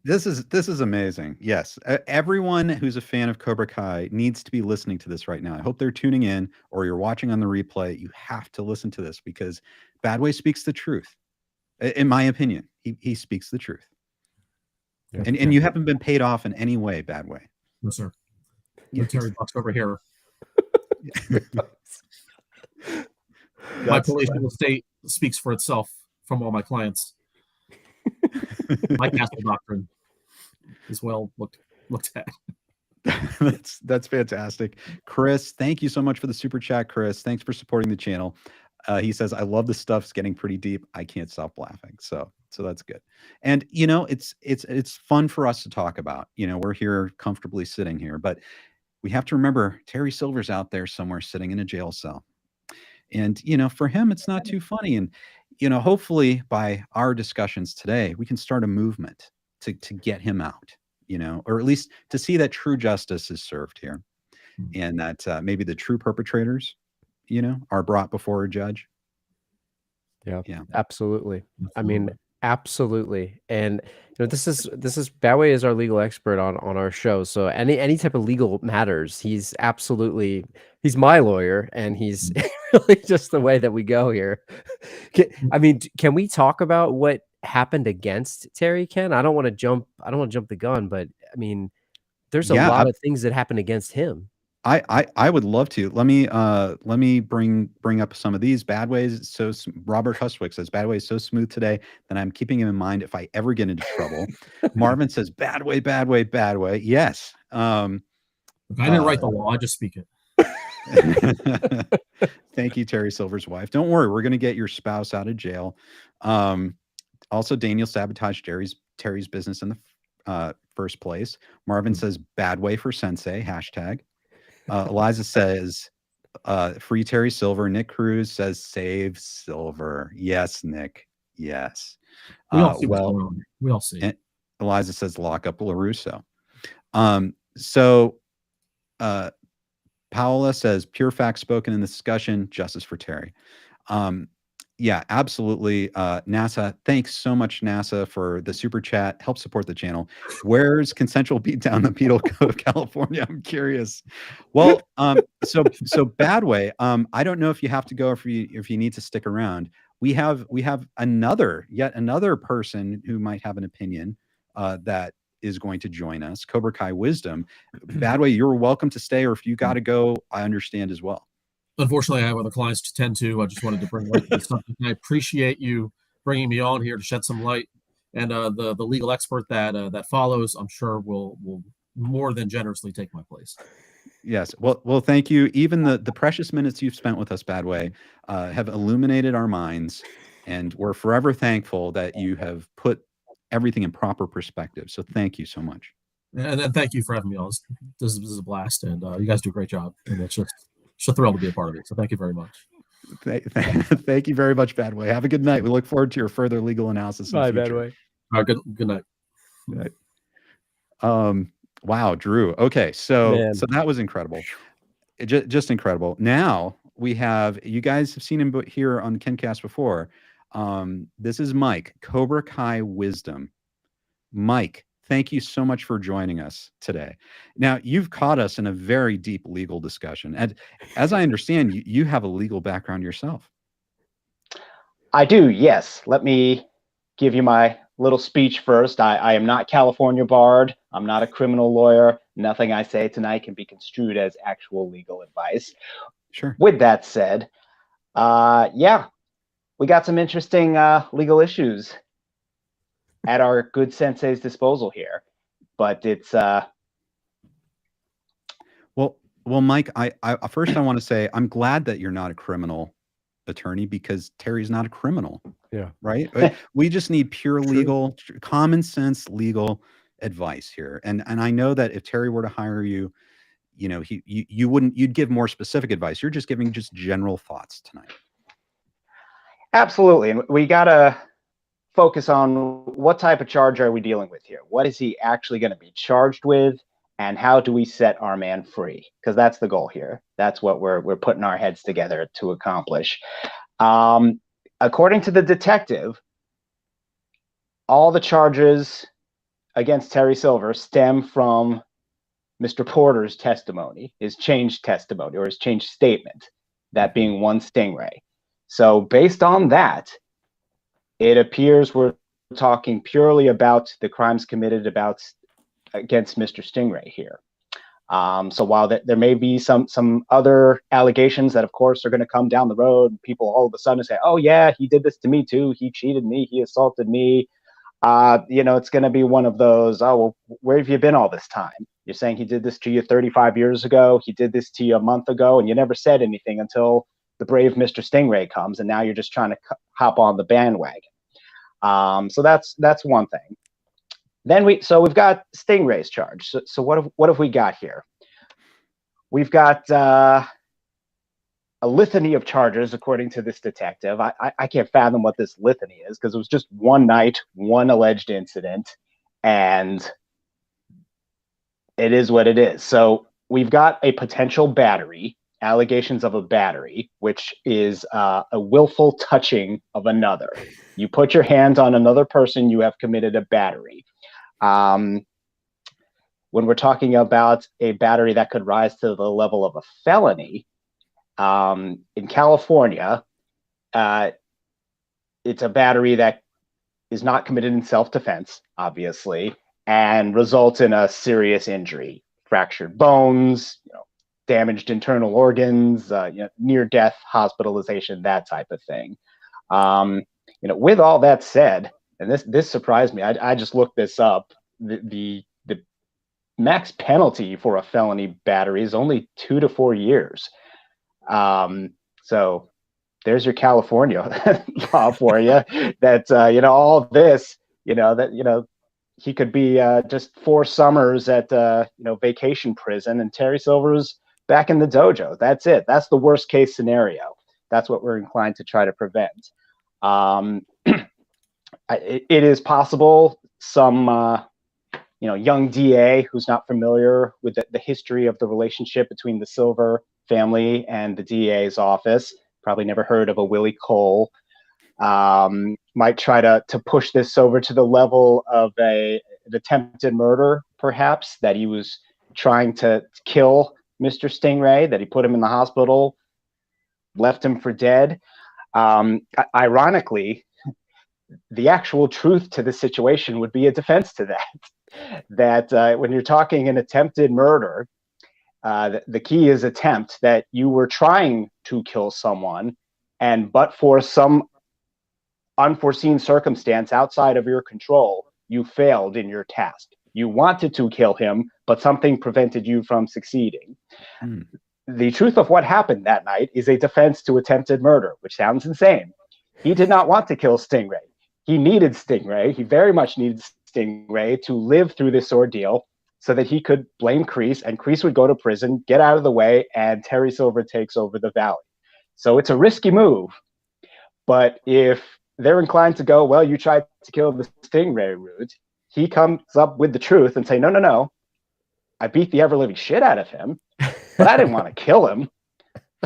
S2: This is amazing. Yes, everyone who's a fan of Cobra Kai needs to be listening to this right now. I hope they're tuning in, or you're watching on the replay. You have to listen to this because Badway speaks the truth. In my opinion, he speaks the truth. Yeah. And you haven't been paid off in any way, Badway.
S4: No, sir. No Terry Bucks over here. My palatial state speaks for itself from all my clients. My castle doctrine is well looked at.
S2: That's fantastic. Chris, thank you so much for the super chat. Chris, thanks for supporting the channel. He says, I love the stuff's getting pretty deep. I can't stop laughing. So that's good. And it's fun for us to talk about. We're here comfortably sitting here, but we have to remember Terry Silver's out there somewhere sitting in a jail cell. And for him, it's not too funny. And hopefully by our discussions today, we can start a movement to get him out, or at least to see that true justice is served here, and that maybe the true perpetrators, are brought before a judge.
S3: Yeah, absolutely. I mean, absolutely. And this is Badway is our legal expert on our show. So any type of legal matters, he's my lawyer, and he's really just the way that we go here. Can we talk about what happened against Terry, Ken? I don't want to jump the gun, but I mean, there's a lot of things that happened against him.
S2: I would love to. Let me bring up some of these. Badways. So Robert Huswick says Badway is so smooth today that I'm keeping him in mind if I ever get into trouble. Marvin says Badway. Yes.
S4: I didn't write the law. I just speak it.
S2: Thank you, Terry Silver's wife. Don't worry, we're going to get your spouse out of jail. Also, Daniel sabotaged Terry's business in the first place. Marvin says Badway for Sensei #. Eliza says free Terry Silver. Nick Cruz says save Silver. Yes, Nick. Yes.
S4: We all see.
S2: And Eliza says lock up LaRusso. Paola says pure facts spoken in the discussion. Justice for Terry. Yeah, absolutely. NASA, thanks so much, NASA, for the super chat. Help support the channel. Where's consensual beatdown the penal code of California? I'm curious. Well, so Badway. I don't know if you have to go, if you need to stick around. We have yet another person who might have an opinion that is going to join us. Cobra Kai Wisdom. Badway, you're welcome to stay, or if you got to go, I understand as well.
S4: Unfortunately, I have other clients to tend to. I just wanted to bring light to the subject. I appreciate you bringing me on here to shed some light and the legal expert that follows, I'm sure will more than generously take my place.
S2: Yes. Well, thank you. Even the precious minutes you've spent with us, Badway, have illuminated our minds, and we're forever thankful that you have put everything in proper perspective. So thank you so much.
S4: And thank you for having me on. This is a blast, and you guys do a great job, and it's just a thrill to be a part of it. So thank you very much.
S2: Thank you very much, Badway. Have a good night. We look forward to your further legal analysis in the future.
S3: Badway.
S4: Good night.
S2: Good night. Wow, Drew. Okay, so
S3: Man.
S2: that was incredible. Just incredible. Now we have, you guys have seen him here on KenCast before. This is Mike, Cobra Kai Wisdom. Mike, thank you so much for joining us today. Now, you've caught us in a very deep legal discussion. And as I understand, you have a legal background yourself.
S5: I do, yes. Let me give you my little speech first. I am not California barred. I'm not a criminal lawyer. Nothing I say tonight can be construed as actual legal advice.
S2: Sure.
S5: With that said, yeah, we got some interesting legal issues at our good sensei's disposal here. But it's
S2: well, Mike, I first I want to say I'm glad that you're not a criminal attorney, because Terry's not a criminal.
S3: Yeah.
S2: Right. We just need pure legal, common sense legal advice here. And I know that if Terry were to hire you, you know, you'd give more specific advice. You're just giving just general thoughts tonight.
S5: absolutely. And we got to focus on what type of charge are we dealing with here? What is he actually going to be charged with? And how do we set our man free? Because that's the goal here. That's what we're putting our heads together to accomplish. According to the detective, all the charges against Terry Silver stem from Mr. Porter's testimony, his changed testimony, or his changed statement, that being one Stingray. So based on that, it appears we're talking purely about the crimes committed against Mr. Stingray here. So while there may be some other allegations that, of course, are going to come down the road, people all of a sudden say, "Oh yeah, he did this to me too. He cheated me. He assaulted me." You know, it's going to be one of those. "Oh, well, where have you been all this time? You're saying he did this to you 35 years ago. He did this to you a month ago, and you never said anything until the brave Mr. Stingray comes, and now you're just trying to hop on the bandwagon." So that's one thing. Then we've got Stingray's charge. So what have we got here? We've got a litany of charges, according to this detective. I can't fathom what this litany is, because it was just one night, one alleged incident, and it is what it is. So we've got a potential battery, allegations of a battery, which is a willful touching of another. You put your hands on another person, you have committed a battery. When we're talking about a battery that could rise to the level of a felony, in California, it's a battery that is not committed in self-defense, obviously, and results in a serious injury, fractured bones, damaged internal organs, near-death hospitalization, that type of thing. With all that said, and this surprised me, I just looked this up. The max penalty for a felony battery is only 2 to 4 years. So there's your California law for you. That all this, he could be just 4 summers at vacation prison, and Terry Silver's back in the dojo. That's it. That's the worst case scenario. That's what we're inclined to try to prevent. It is possible some young DA who's not familiar with the history of the relationship between the Silver family and the DA's office, probably never heard of a Willie Cole, might try to push this over to the level of an attempted murder, perhaps, that he was trying to kill Mr. Stingray, that he put him in the hospital, left him for dead. Ironically, the actual truth to the situation would be a defense to that when you're talking an attempted murder, the key is attempt, that you were trying to kill someone, but for some unforeseen circumstance outside of your control, you failed in your task. You wanted to kill him, but something prevented you from succeeding. The truth of what happened that night is a defense to attempted murder, which sounds insane. He did not want to kill Stingray. He needed Stingray. He very much needed Stingray to live through this ordeal so that he could blame Kreese, and Kreese would go to prison, get out of the way, and Terry Silver takes over the valley. So it's a risky move. But if they're inclined to go, well, you tried to kill the Stingray route, he comes up with the truth and say, no. I beat the ever-living shit out of him, but I didn't want to kill him.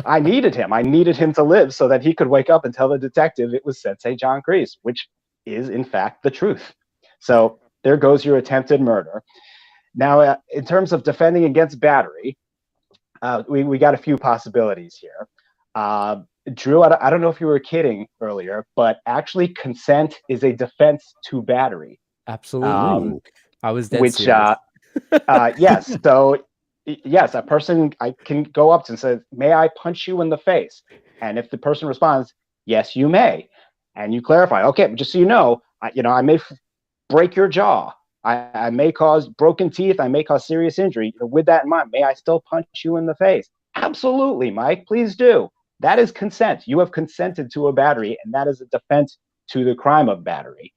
S5: I needed him. I needed him to live so that he could wake up and tell the detective it was Sensei John Kreese, which is, in fact, the truth. So there goes your attempted murder. Now, in terms of defending against battery, we got a few possibilities here. Drew, I don't know if you were kidding earlier, but actually consent is a defense to battery.
S3: Absolutely. I was dead serious.
S5: Yes. So, yes, a person, I can go up and say, may I punch you in the face? And if the person responds, yes, you may. And you clarify, okay, just so you know, I may break your jaw. I may cause broken teeth. I may cause serious injury. With that in mind, may I still punch you in the face? Absolutely, Mike. Please do. That is consent. You have consented to a battery, and that is a defense to the crime of battery.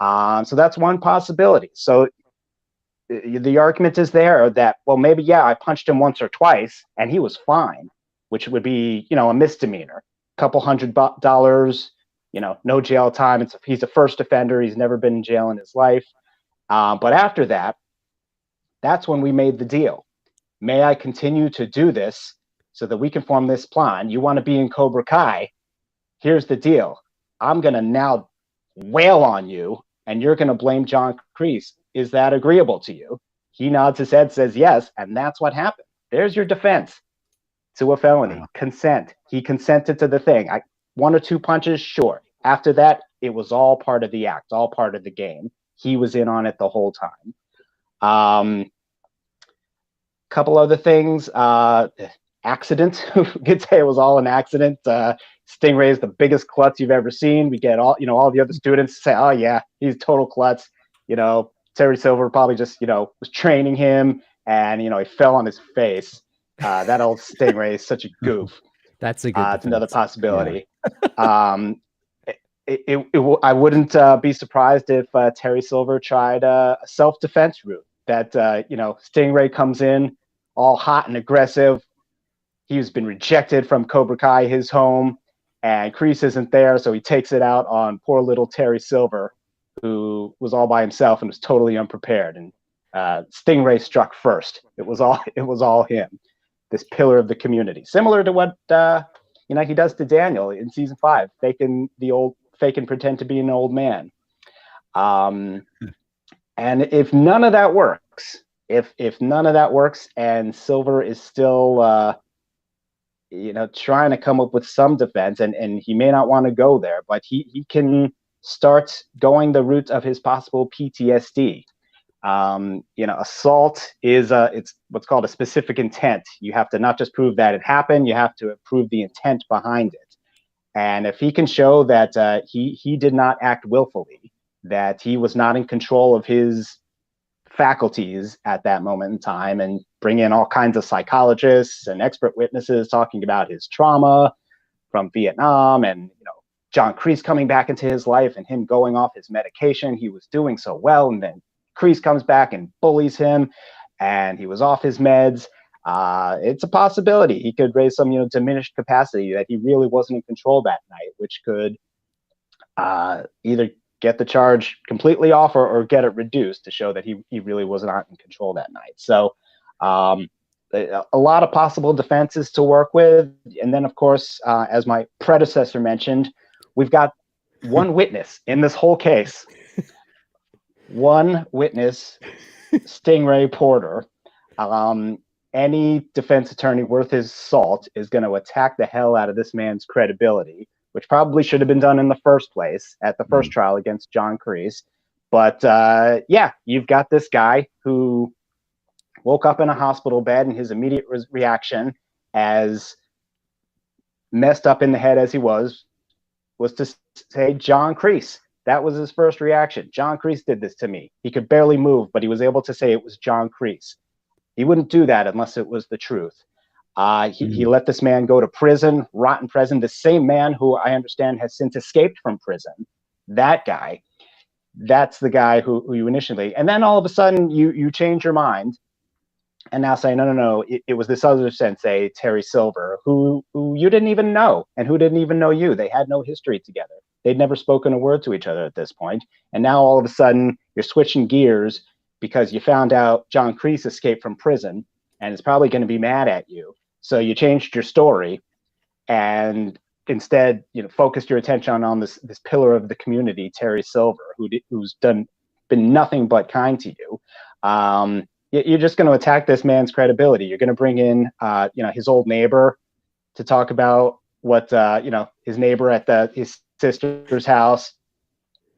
S5: So that's one possibility. So the argument is there that, well, maybe, yeah, I punched him once or twice, and he was fine, which would be, a misdemeanor. Couple $100, no jail time. He's a first offender. He's never been in jail in his life. But after that, that's when we made the deal. May I continue to do this so that we can form this plan? You want to be in Cobra Kai? Here's the deal. I'm going to now wail on you, and you're going to blame John Kreese. Is that agreeable to you? He nods his head, says yes, and that's what happened. There's your defense to a felony. Wow. Consent. He consented to the thing. One or two punches, sure. After that, it was all part of the act, all part of the game. He was in on it the whole time. Couple other things. Accident. We could say it was all an accident. Stingray is the biggest klutz you've ever seen. We get all the other students say, oh yeah, he's total klutz. Terry Silver probably just, was training him, and, he fell on his face. That old Stingray is such a goof.
S3: That's a good
S5: it's another possibility. Yeah. I wouldn't be surprised if Terry Silver tried a self-defense route. That, Stingray comes in all hot and aggressive. He's been rejected from Cobra Kai, his home, and Kreese isn't there, so he takes it out on poor little Terry Silver, who was all by himself and was totally unprepared. And Stingray struck first. It was all him, this pillar of the community, similar to what he does to Daniel in season 5, fake and pretend to be an old man. And if none of that works, if none of that works, and Silver is still trying to come up with some defense, and he may not want to go there, but he can start going the route of his possible PTSD. Assault is it's what's called a specific intent. You have to not just prove that it happened, you have to prove the intent behind it. And if he can show that he did not act willfully, that he was not in control of his faculties at that moment in time, and bring in all kinds of psychologists and expert witnesses talking about his trauma from Vietnam, and John Kreese coming back into his life and him going off his medication. He was doing so well, and then Kreese comes back and bullies him, and he was off his meds. It's a possibility he could raise some diminished capacity that he really wasn't in control that night, which could either get the charge completely off or get it reduced to show that he really was not in control that night. So a lot of possible defenses to work with. And then, of course, as my predecessor mentioned, we've got one witness in this whole case. One witness, Stingray Porter. Any defense attorney worth his salt is going to attack the hell out of this man's credibility, which probably should have been done in the first place at the first trial against John Kreese. But you've got this guy who woke up in a hospital bed, and his immediate reaction, as messed up in the head as he was, was to say John Kreese. That was his first reaction. John Kreese did this to me. He could barely move, but he was able to say it was John Kreese. He wouldn't do that unless it was the truth. He let this man go to prison, rotten prison. The same man who I understand has since escaped from prison. That guy. That's the guy who you initially. And then all of a sudden you change your mind and now say, no, it was this other sensei, Terry Silver, who you didn't even know and who didn't even know you. They had no history together. They'd never spoken a word to each other at this point. And now all of a sudden you're switching gears because you found out John Kreese escaped from prison and is probably going to be mad at you. So you changed your story and instead, focused your attention on this pillar of the community, Terry Silver, who's been nothing but kind to you. You're just going to attack this man's credibility. You're going to bring in, his old neighbor to talk about what, his neighbor at his sister's house,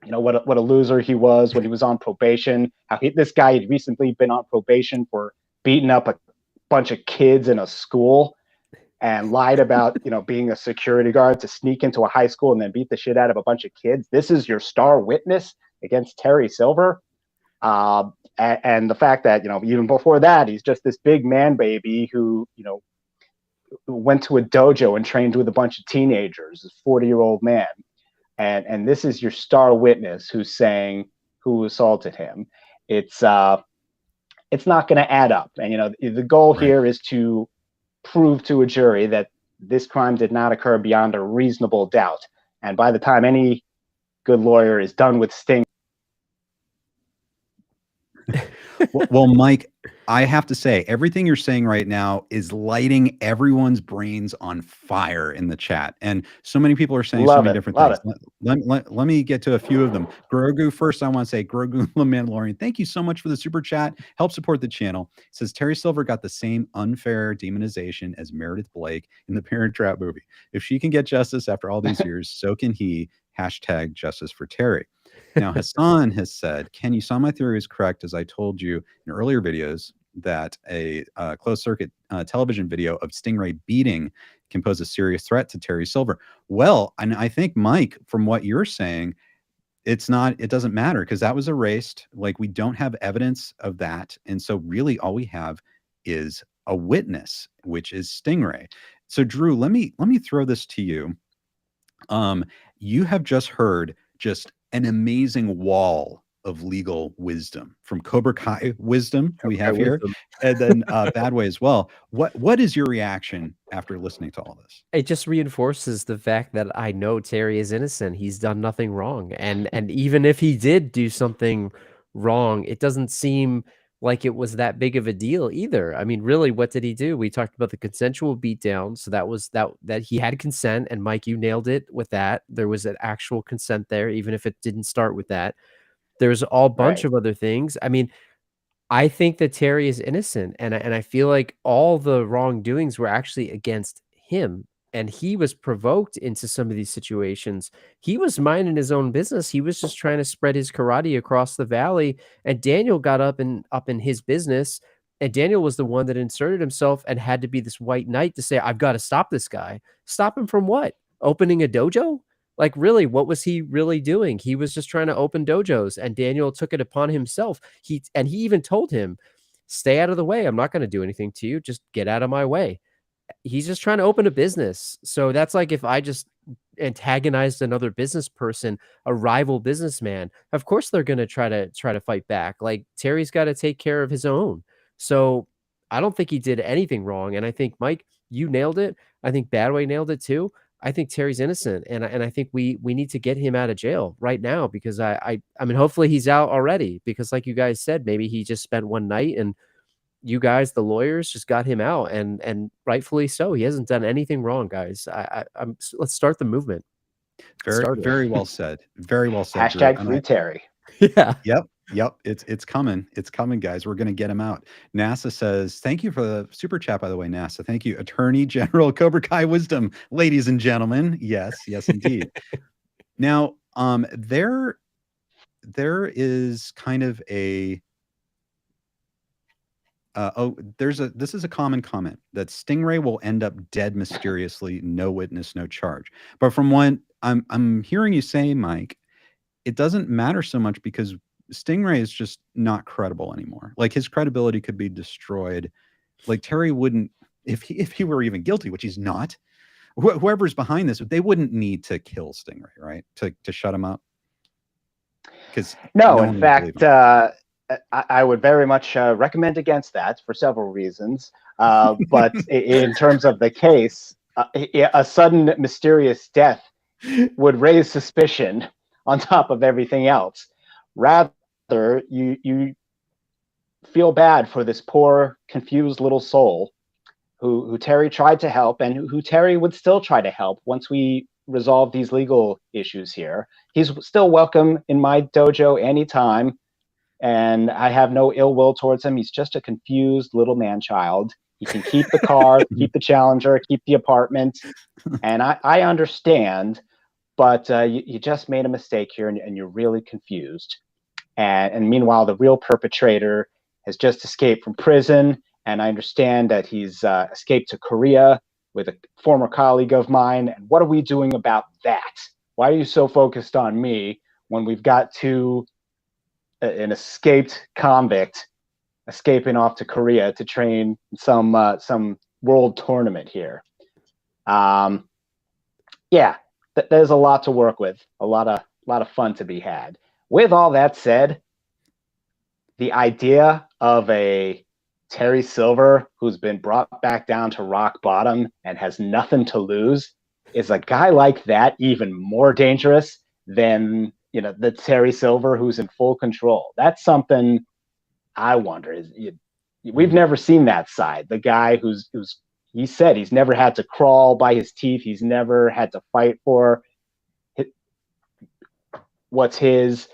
S5: what a loser he was when he was on probation. This guy had recently been on probation for beating up a bunch of kids in a school and lied about, being a security guard to sneak into a high school and then beat the shit out of a bunch of kids. This is your star witness against Terry Silver. And the fact that, even before that, he's just this big man baby who, went to a dojo and trained with a bunch of teenagers, this 40-year-old man. And this is your star witness who's saying who assaulted him. It's not going to add up. And, the goal here is to prove to a jury that this crime did not occur beyond a reasonable doubt. And by the time any good lawyer is done with Sting.
S2: Well, Mike, I have to say, everything you're saying right now is lighting everyone's brains on fire in the chat. And so many people are saying so many different things. Let me get to a few of them. Grogu, first, I want to say, Grogu the Mandalorian, thank you so much for the super chat. Help support the channel. It says, Terry Silver got the same unfair demonization as Meredith Blake in the Parent Trap movie. If she can get justice after all these years, so can he. Hashtag justice for Terry. Now, Hassan has said, Ken, you saw my theory was correct, as I told you in earlier videos, that a closed circuit television video of Stingray beating can pose a serious threat to Terry Silver. Well, and I think, Mike, from what you're saying, it doesn't matter because that was erased. Like, we don't have evidence of that. And so really all we have is a witness, which is Stingray. So Drew, let me throw this to you. You have just heard just an amazing wall of legal wisdom from Cobra Kai Wisdom we have here, and then Bad Way as well. What is your reaction after listening to all this?
S3: It just reinforces the fact that I know Terry is innocent. He's done nothing wrong, and even if he did do something wrong, it doesn't seem like it was that big of a deal either. I mean, really, what did he do? We talked about the consensual beatdown. So that was that he had consent. And Mike, you nailed it with that. There was an actual consent there, even if it didn't start with that. There's a bunch of other things. I mean, I think that Terry is innocent. And I feel like all the wrongdoings were actually against him. And he was provoked into some of these situations. He was minding his own business. He was just trying to spread his karate across the valley. And Daniel got up in his business. And Daniel was the one that inserted himself and had to be this white knight to say, I've got to stop this guy. Stop him from what? Opening a dojo? Like, really, what was he really doing? He was just trying to open dojos. And Daniel took it upon himself. He even told him, stay out of the way. I'm not going to do anything to you. Just get out of my way. He's just trying to open a business. So that's like if I just antagonized another business person, a rival businessman, of course they're going to try to fight back. Like, Terry's got to take care of his own. So I don't think he did anything wrong. And I think, Mike, you nailed it. I think Badway nailed it too. I think Terry's innocent. And I think we need to get him out of jail right now, because I mean, hopefully he's out already, because like you guys said, maybe he just spent one night and you guys, the lawyers, just got him out, and rightfully so. He hasn't done anything wrong, guys. Let's start the movement.
S2: Very well said. Very well said.
S5: Hashtag free Terry.
S3: Yeah.
S2: Yep. It's coming. It's coming, guys. We're going to get him out. NASA says, thank you for the super chat, by the way, NASA. Thank you. Attorney General Cobra Kai Wisdom, ladies and gentlemen. Yes, indeed. Now, there is kind of a, this is a common comment that Stingray will end up dead mysteriously, no witness, no charge. But from what I'm hearing you say, Mike, it doesn't matter so much because Stingray is just not credible anymore. Like his credibility could be destroyed. Like Terry wouldn't, if he were even guilty, which he's not. Whoever's behind this, they wouldn't need to kill Stingray, right? To shut him up. Because
S5: no, in fact, I would very much recommend against that for several reasons. But in terms of the case, a sudden mysterious death would raise suspicion on top of everything else. Rather, you feel bad for this poor, confused little soul who Terry tried to help and who Terry would still try to help once we resolve these legal issues here. He's still welcome in my dojo anytime, and I have no ill will towards him. He's just a confused little man-child. He can keep the car, keep the Challenger, keep the apartment, and I understand, but you just made a mistake here, and you're really confused. And meanwhile, the real perpetrator has just escaped from prison, and I understand that he's escaped to Korea with a former colleague of mine. And what are we doing about that? Why are you so focused on me when we've got an escaped convict escaping off to Korea to train some world tournament here? Yeah, there's a lot to work with, a lot of fun to be had. With all that said, the idea of a Terry Silver who's been brought back down to rock bottom and has nothing to lose, is a guy like that even more dangerous than the Terry Silver who's in full control? That's something I wonder. We've never seen that side. The guy who's he said he's never had to crawl by his teeth. He's never had to fight for what's his.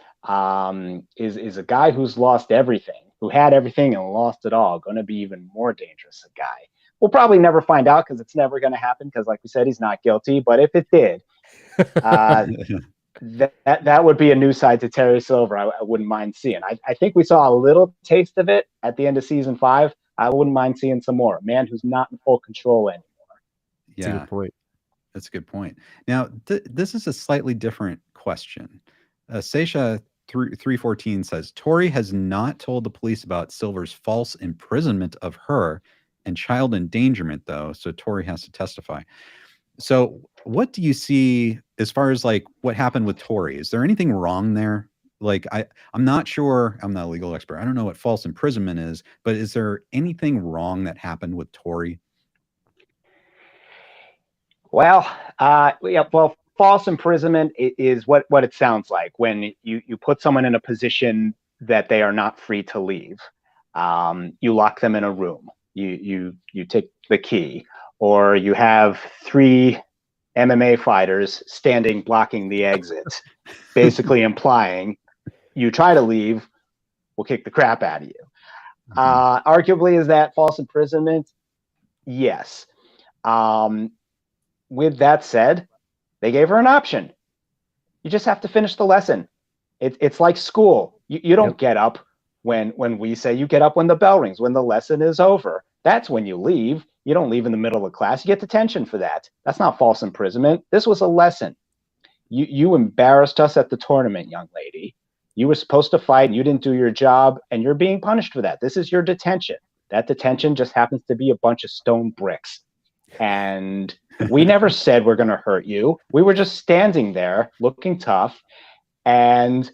S5: Is a guy who's lost everything, who had everything and lost it all, going to be even more dangerous a guy? We'll probably never find out because it's never going to happen because, like we said, he's not guilty. But if it did, that would be a new side to Terry Silver I wouldn't mind seeing. I think we saw a little taste of it at the end of season 5. I wouldn't mind seeing some more. A man who's not in full control anymore.
S2: Yeah,
S3: that's a good point.
S2: That's a good point. Now, this is a slightly different question. Seisha 314 says, Tori has not told the police about Silver's false imprisonment of her and child endangerment, though, so Tori has to testify. So what do you see as far as like what happened with Tori? Is there anything wrong there? Like, I'm not sure. I'm not a legal expert. I don't know what false imprisonment is, but is there anything wrong that happened with Tori?
S5: Well, false imprisonment is what it sounds like when you put someone in a position that they are not free to leave. You lock them in a room. You take the key, or you have 3 MMA fighters standing blocking the exit, basically implying you try to leave, we'll kick the crap out of you. Arguably, is that false imprisonment? Yes. With that said, they gave her an option. You just have to finish the lesson. It's like school. You don't get up when we say. You get up when the bell rings, when the lesson is over. That's when you leave. You don't leave in the middle of class. You get detention for that. That's not false imprisonment. This was a lesson. You embarrassed us at the tournament, young lady. You were supposed to fight, and you didn't do your job, and you're being punished for that. This is your detention. That detention just happens to be a bunch of stone bricks. And we never said we're going to hurt you. We were just standing there looking tough, and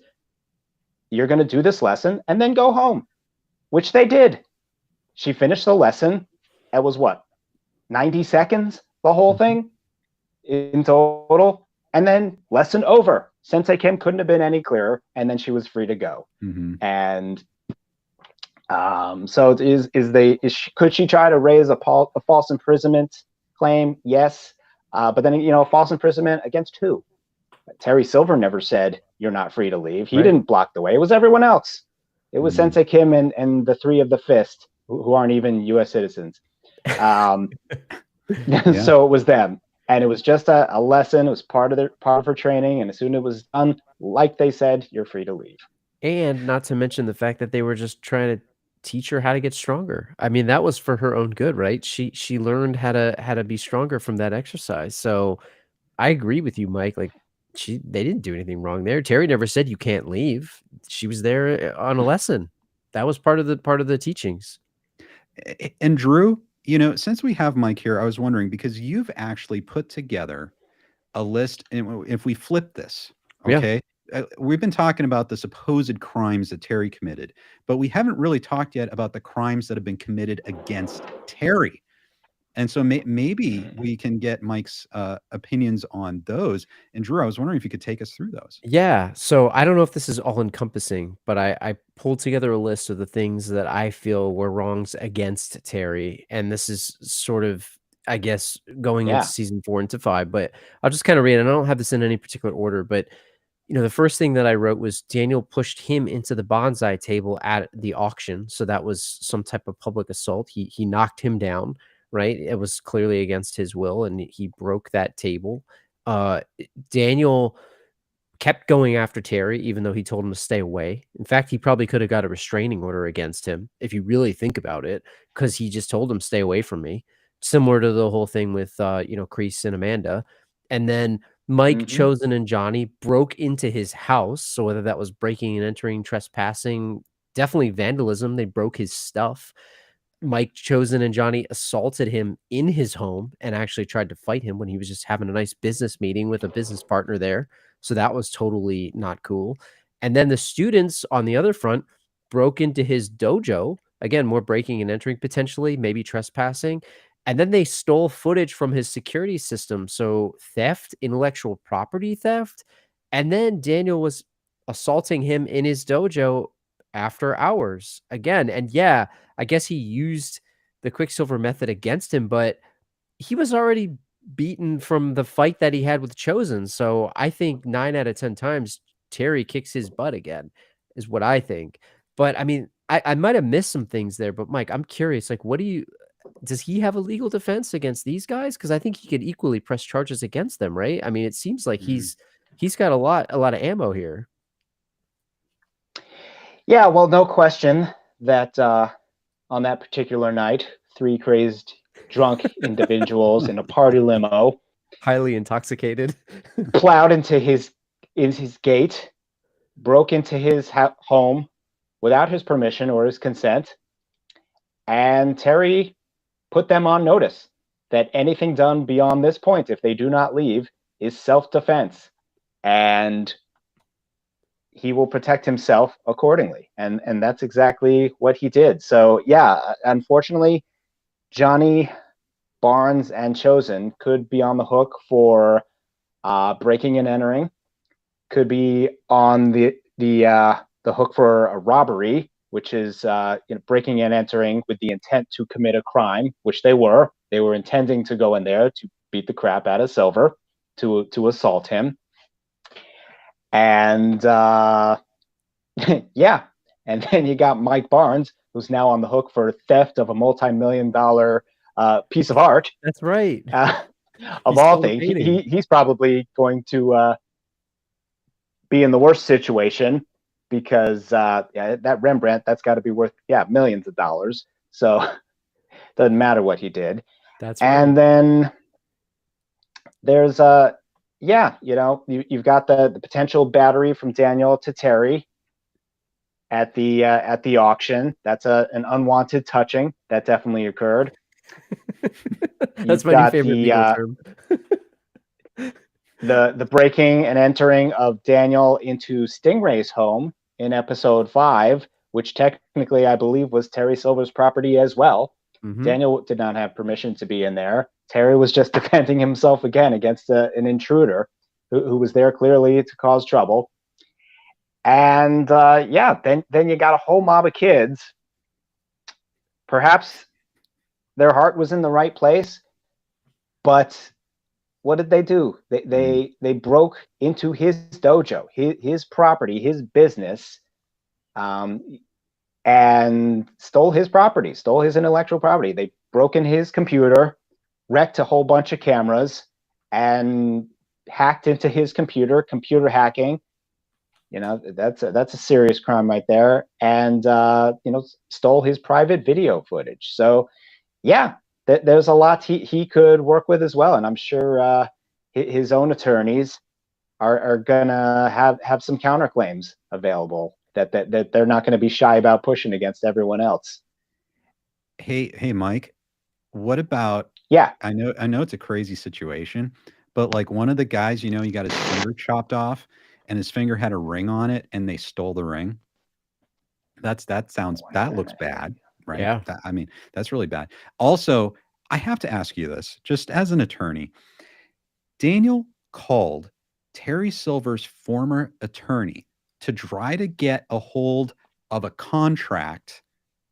S5: you're going to do this lesson and then go home, which they did. She finished the lesson. It was 90 seconds, the whole thing in total. And then lesson over. Sensei Kim couldn't have been any clearer. And then she was free to go. And so could she try to raise a false imprisonment claim? Yes. But then, false imprisonment against who? Terry Silver never said you're not free to leave. He didn't block the way. It was everyone else. It was Sensei Kim and the 3 of the fist who aren't even U.S. citizens. So it was them. And it was just a lesson. It was part of her training. And as soon as it was done, like they said, you're free to leave.
S3: And not to mention the fact that they were just trying to teach her how to get stronger. I mean, that was for her own good, right? She learned how to be stronger from that exercise. So I agree with you, Mike. Like, They didn't do anything wrong there. Terry never said you can't leave. She was there on a lesson. That was part of the teachings.
S2: And Drew, you know, since we have Mike here, I was wondering because you've actually put together a list, and if we flip this,
S3: Yeah.
S2: okay, we've been talking about the supposed crimes that Terry committed, but we haven't really talked yet about the crimes that have been committed against Terry. And so maybe we can get Mike's opinions on those. And Drew, I was wondering if you could take us through those.
S3: Yeah. So I don't know if this is all encompassing, but I pulled together a list of the things that I feel were wrongs against Terry. And this is sort of, I guess, going into
S5: Yeah.
S3: season 4 into 5, but I'll just kind of read it. And I don't have this in any particular order, but the first thing that I wrote was Daniel pushed him into the bonsai table at the auction. So that was some type of public assault. He knocked him down, right? It was clearly against his will, and he broke that table. Daniel kept going after Terry, even though he told him to stay away. In fact, he probably could have got a restraining order against him, if you really think about it, because he just told him, stay away from me. Similar to the whole thing with, Kreese and Amanda. And then Mike, Chosen, and Johnny broke into his house. So whether that was breaking and entering, trespassing, definitely vandalism, they broke his stuff. Mike, Chosen, and Johnny assaulted him in his home and actually tried to fight him when he was just having a nice business meeting with a business partner there. So that was totally not cool. And then the students on the other front broke into his dojo. Again, more breaking and entering potentially, maybe trespassing. And then they stole footage from his security system. So theft, intellectual property theft. And then Daniel was assaulting him in his dojo after hours again. And yeah, I guess he used the Quicksilver method against him, but he was already beaten from the fight that he had with Chosen. So I think 9 out of 10 times Terry kicks his butt again, is what I think. But I mean, I might have missed some things there, but Mike, I'm curious, like, does he have a legal defense against these guys? Because I think he could equally press charges against them, right? I mean, it seems like he's got a lot of ammo here.
S5: Yeah, well, no question that on that particular night, 3 crazed, drunk individuals in a party limo,
S3: highly intoxicated,
S5: plowed into his gate, broke into his home without his permission or his consent, and Terry put them on notice that anything done beyond this point, if they do not leave, is self-defense, and he will protect himself accordingly. And that's exactly what he did. So yeah, unfortunately, Johnny, Barnes, and Chosen could be on the hook for breaking and entering, could be on the hook for a robbery, which is breaking and entering with the intent to commit a crime, which they were. They were intending to go in there to beat the crap out of Silver, to assault him. And yeah, and then you got Mike Barnes, who's now on the hook for theft of a multi-million-dollar piece of art.
S3: That's right.
S5: Of all things, he's probably going to be in the worst situation because that Rembrandt, that's got to be worth millions of dollars. So doesn't matter what he did.
S3: That's right.
S5: And then there's you've got the potential battery from Daniel to Terry at the auction. That's an unwanted touching that definitely occurred.
S3: That's my new favorite legal term.
S5: the breaking and entering of Daniel into Stingray's home in episode 5, which technically I believe was Terry Silver's property as well. Daniel did not have permission to be in there. Terry was just defending himself again against an intruder who was there clearly to cause trouble. And then you got a whole mob of kids. Perhaps their heart was in the right place, but what did they do? They broke into his dojo, his property, his business, and stole his property, stole his intellectual property. They broke in his computer, wrecked a whole bunch of cameras, and hacked into his computer hacking. That's a serious crime right there. And stole his private video footage. So yeah, there's a lot he could work with as well. And I'm sure his own attorneys are gonna have some counterclaims available that they're not going to be shy about pushing against everyone else.
S2: Hey, Mike, what about?
S5: Yeah,
S2: I know it's a crazy situation, but like one of the guys, he got his finger chopped off, and his finger had a ring on it, and they stole the ring. That looks bad, right?
S3: Yeah.
S2: I mean, that's really bad. Also, I have to ask you this, just as an attorney. Daniel called Terry Silver's former attorney to try to get a hold of a contract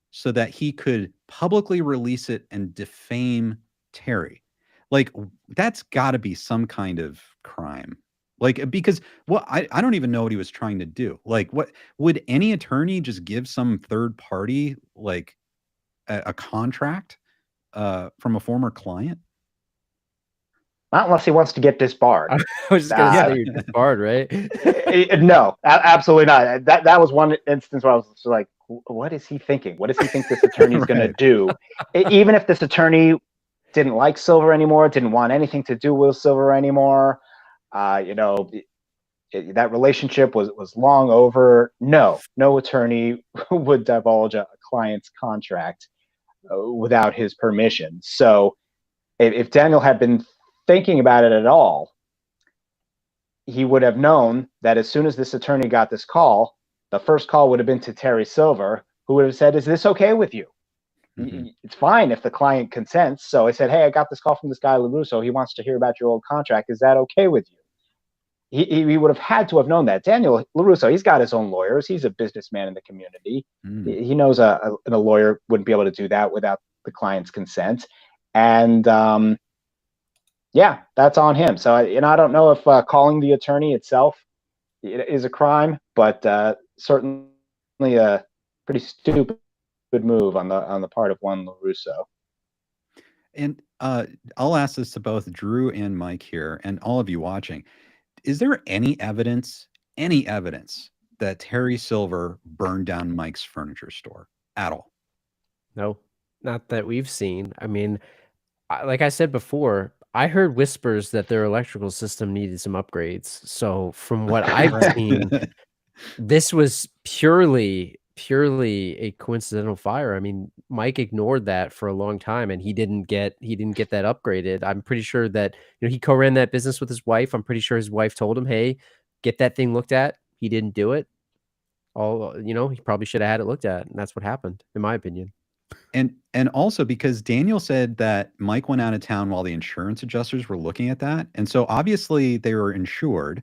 S2: so that he could publicly release it and defame Terry. Like, that's got to be some kind of crime. Like, because I don't even know what he was trying to do. Like, what would any attorney just give some third party like a contract from a former client?
S5: not unless he wants to get disbarred.
S3: I was just gonna say you're disbarred, right?
S5: No, absolutely not. That was one instance where I was just like, what is he thinking? What does he think this attorney is going to do? Even if this attorney didn't like Silver anymore, didn't want anything to do with Silver anymore, that relationship was long over. No attorney would divulge a client's contract without his permission. So if Daniel had been thinking about it at all, he would have known that as soon as this attorney got this call, the first call would have been to Terry Silver, who would have said, "Is this okay with you?" Mm-hmm. It's fine if the client consents. So I said, "Hey, I got this call from this guy LaRusso. He wants to hear about your old contract. Is that okay with you?" He would have had to have known that. Daniel LaRusso, he's got his own lawyers. He's a businessman in the community. He knows a lawyer wouldn't be able to do that without the client's consent. And yeah, that's on him. So I don't know if calling the attorney itself is a crime, but certainly a pretty stupid move on the part of one LaRusso.
S2: And I'll ask this to both Drew and Mike here, and all of you watching. Is there any evidence that Terry Silver burned down Mike's furniture store at all?
S3: No, not that we've seen. I mean, like I said before, I heard whispers that their electrical system needed some upgrades. So from what I've seen, this was purely a coincidental fire. I mean, Mike ignored that for a long time, and he didn't get that upgraded. I'm pretty sure that he co-ran that business with his wife. I'm pretty sure his wife told him, "Hey, get that thing looked at." He didn't do it. He probably should have had it looked at, and that's what happened, in my opinion.
S2: And also because Daniel said that Mike went out of town while the insurance adjusters were looking at that, and so obviously they were insured.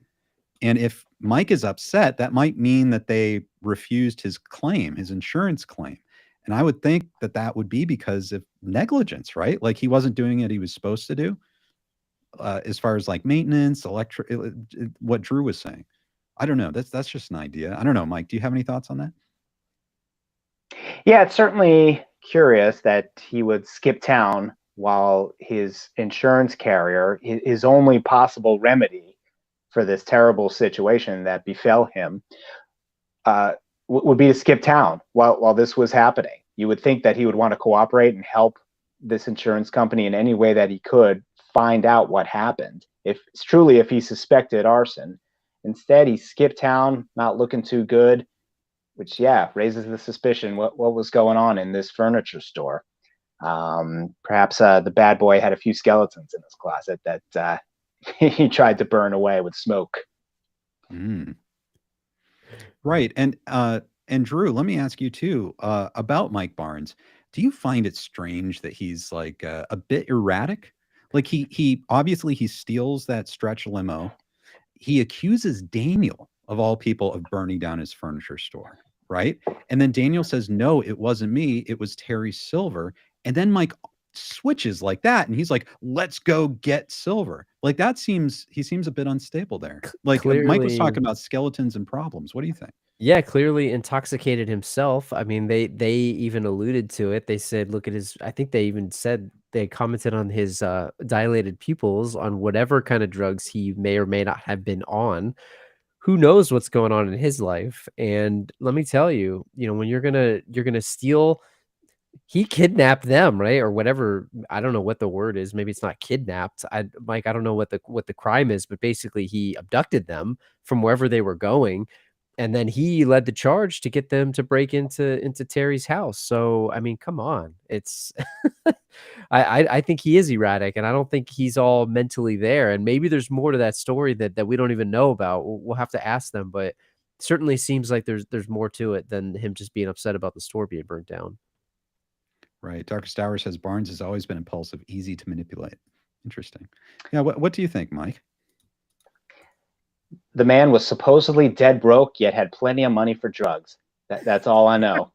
S2: And if Mike is upset, that might mean that they refused his insurance claim. And I would think that would be because of negligence, right? Like he wasn't doing it he was supposed to do, as far as like maintenance, what Drew was saying. I don't know. That's just an idea. I don't know, Mike. Do you have any thoughts on that?
S5: Yeah, it's certainly curious that he would skip town while his insurance carrier, his only possible remedy for this terrible situation that befell him, would be to skip town while this was happening. You would think that he would want to cooperate and help this insurance company in any way that he could find out what happened. If he suspected arson. Instead, he skipped town, not looking too good, which raises the suspicion what was going on in this furniture store. Perhaps the bad boy had a few skeletons in his closet that he tried to burn away with smoke.
S2: Right. And Drew, let me ask you too, about Mike Barnes. Do you find it strange that he's like a bit erratic? Like he obviously he steals that stretch limo. He accuses Daniel, of all people, of burning down his furniture store, right? And then Daniel says, "No, it wasn't me. It was Terry Silver." And then Mike switches like that, and he's like, "Let's go get Silver." Like he seems a bit unstable there. Like clearly, Mike was talking about skeletons and problems. What do you think?
S3: Yeah, clearly intoxicated himself. I mean, they even alluded to it. They said, look at his, I think they even said, they commented on his dilated pupils, on whatever kind of drugs he may or may not have been on. Who knows what's going on in his life? And let me tell you, when you're gonna steal he kidnapped them, right? Or whatever. I don't know what the word is. Maybe it's not kidnapped. Mike, I don't know what the crime is, but basically he abducted them from wherever they were going. And then he led the charge to get them to break into Terry's house. So I mean, come on. It's I think he is erratic, and I don't think he's all mentally there. And maybe there's more to that story that we don't even know about. We'll have to ask them, but certainly seems like there's more to it than him just being upset about the store being burnt down.
S2: Right. Darkest Hour says Barnes has always been impulsive, easy to manipulate. Interesting. Yeah. What do you think, Mike?
S5: The man was supposedly dead broke, yet had plenty of money for drugs. That's all I know.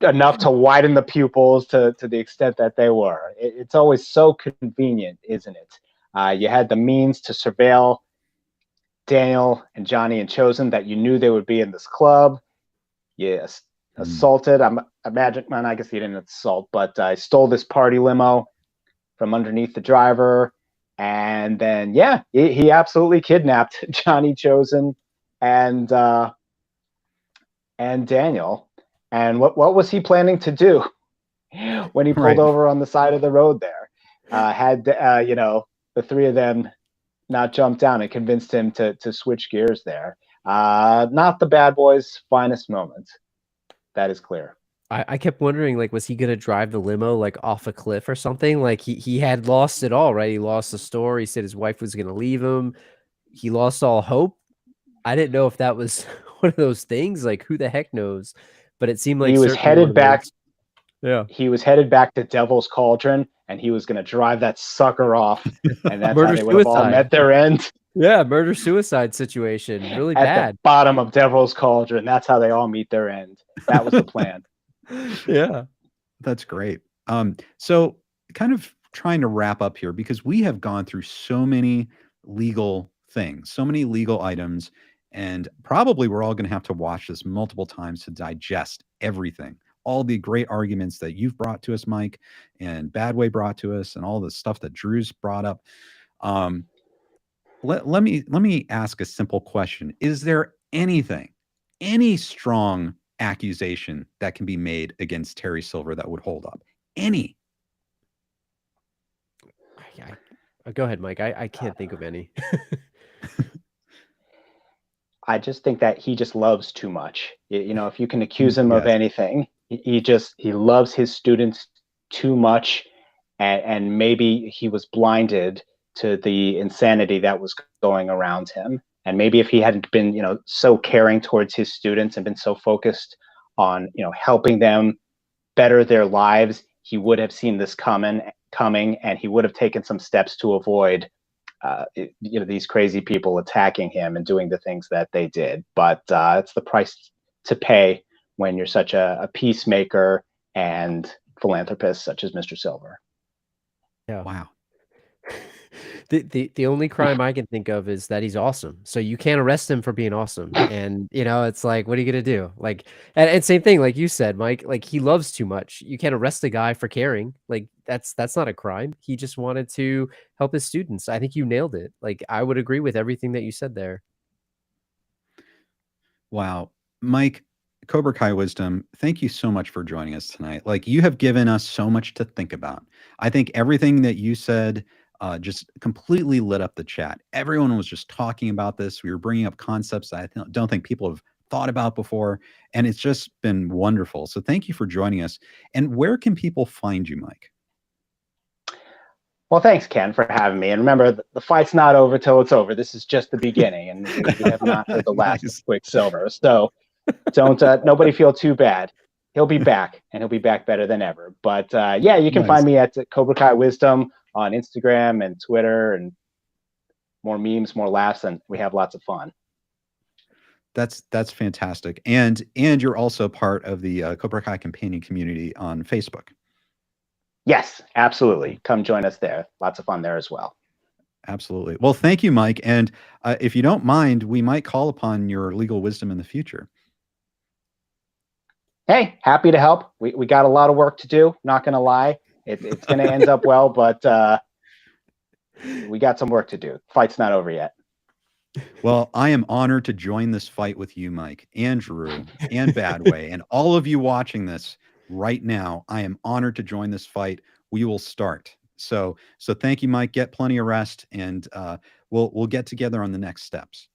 S5: Enough to widen the pupils to the extent that they were. It's always so convenient, isn't it? You had the means to surveil Daniel and Johnny and Chosen, that you knew they would be in this club. Yes, assaulted. I guess he didn't assault, but I stole this party limo from underneath the driver. And then, yeah, he absolutely kidnapped Johnny, Chosen, and Daniel. And what was he planning to do when he pulled over on the side of the road there? Had the three of them not jumped down and convinced him to switch gears there. Not the bad boys' finest moment. That is clear.
S3: I kept wondering, like, was he gonna drive the limo like off a cliff or something? Like he had lost it all, right? He lost the store. He said his wife was gonna leave him. He lost all hope. I didn't know if that was one of those things. Like, who the heck knows? But it seemed like
S5: he was headed back.
S3: Yeah,
S5: he was headed back to Devil's Cauldron, and he was going to drive that sucker off, and that's how they would have all met their end.
S3: Yeah, murder-suicide situation. Really
S5: At
S3: bad.
S5: the bottom of Devil's Cauldron. That's how they all meet their end. That was the plan.
S3: Yeah.
S2: That's great. So kind of trying to wrap up here, because we have gone through so many legal things, so many legal items, and probably we're all going to have to watch this multiple times to digest everything. All the great arguments that you've brought to us, Mike, and Badway brought to us, and all the stuff that Drew's brought up. Let me ask a simple question. Is there anything, any strong accusation that can be made against Terry Silver that would hold up? Any?
S3: Go ahead, Mike. I can't think of any.
S5: I just think that he just loves too much. If you can accuse him of anything, he loves his students too much, and maybe he was blinded to the insanity that was going around him. And maybe if he hadn't been, so caring towards his students and been so focused on, helping them better their lives, he would have seen this coming, and he would have taken some steps to avoid, these crazy people attacking him and doing the things that they did. But it's the price to pay when you're such a peacemaker and philanthropist such as Mr. Silver.
S3: Yeah.
S2: Wow.
S3: The only crime I can think of is that he's awesome. So you can't arrest him for being awesome. And it's like, what are you gonna do? Like, and same thing, like you said, Mike, like he loves too much. You can't arrest a guy for caring. Like that's not a crime. He just wanted to help his students. I think you nailed it. Like I would agree with everything that you said there.
S2: Wow. Mike, Cobra Kai Wisdom, thank you so much for joining us tonight. Like, you have given us so much to think about. I think everything that you said just completely lit up the chat. Everyone was just talking about this. We were bringing up concepts that I don't think people have thought about before, and it's just been wonderful. So thank you for joining us. And where can people find you, Mike?
S5: Well, thanks, Ken, for having me. And remember, the fight's not over till it's over. This is just the beginning, and we have not heard the last of Quicksilver. So don't nobody feel too bad. He'll be back, and he'll be back better than ever. But you can find me at Cobra Kai Wisdom on Instagram and Twitter, and more memes, more laughs, and we have lots of fun.
S2: That's fantastic. And you're also part of the Cobra Kai companion community on Facebook.
S5: Yes, absolutely. Come join us there. Lots of fun there as well.
S2: Absolutely. Well, thank you, Mike. And if you don't mind, we might call upon your legal wisdom in the future.
S5: Hey, happy to help. We got a lot of work to do. Not going to lie. It's going to end up well, but we got some work to do. Fight's not over yet.
S2: Well, I am honored to join this fight with you, Mike, and Drew, and Badway, and all of you watching this. right now. I am honored to join this fight. We will start. So thank you, Mike. Get plenty of rest, and we'll get together on the next steps.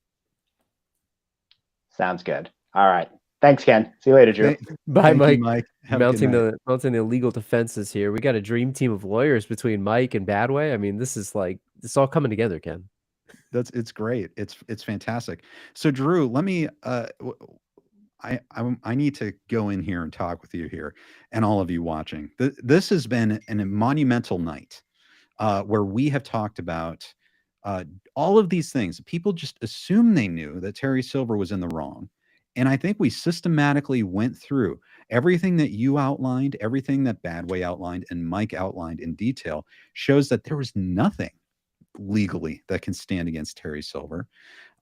S5: Sounds good. All right. Thanks, Ken. See you later, Drew.
S3: Bye,
S2: Thank
S3: Mike.
S2: you, Mike. Have a good night.
S3: Mounting the legal defenses here. We got a dream team of lawyers between Mike and Badway. I mean, this is all coming together, Ken.
S2: It's great. It's fantastic. So Drew, let me I need to go in here and talk with you here and all of you watching. This has been a monumental night where we have talked about all of these things. People just assume they knew that Terry Silver was in the wrong. And I think we systematically went through everything that you outlined, everything that Badway outlined, and Mike outlined in detail shows that there was nothing legally that can stand against Terry Silver.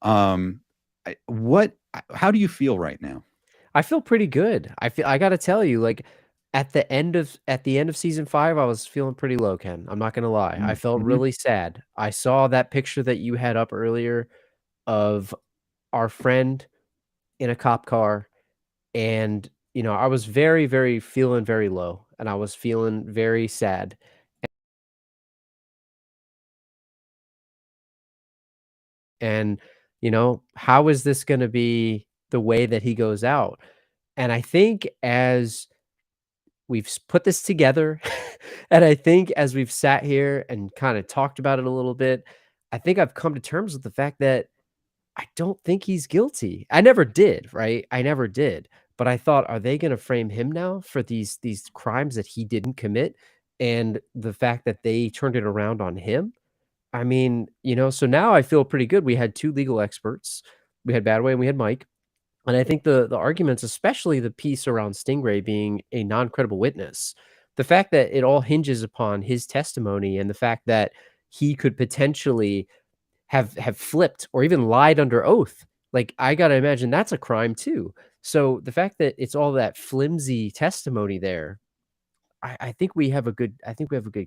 S2: How do you feel right now?
S3: I feel pretty good. I got to tell you, like at the end of season 5, I was feeling pretty low, Ken. I'm not going to lie. I felt really sad. I saw that picture that you had up earlier of our friend in a cop car, and I was feeling very low, and I was feeling very sad. And how is this going to be the way that he goes out? And I think as we've put this together, and I think as we've sat here and kind of talked about it a little bit, I think I've come to terms with the fact that I don't think he's guilty. I never did, right? I never did. But I thought, are they going to frame him now for these crimes that he didn't commit, and the fact that they turned it around on him? I mean, so now I feel pretty good. We had 2 legal experts. We had Badway and we had Mike. And I think the arguments, especially the piece around Stingray being a non-credible witness, the fact that it all hinges upon his testimony and the fact that he could potentially have flipped or even lied under oath. Like, I got to imagine that's a crime too. So the fact that it's all that flimsy testimony there, I think we have a good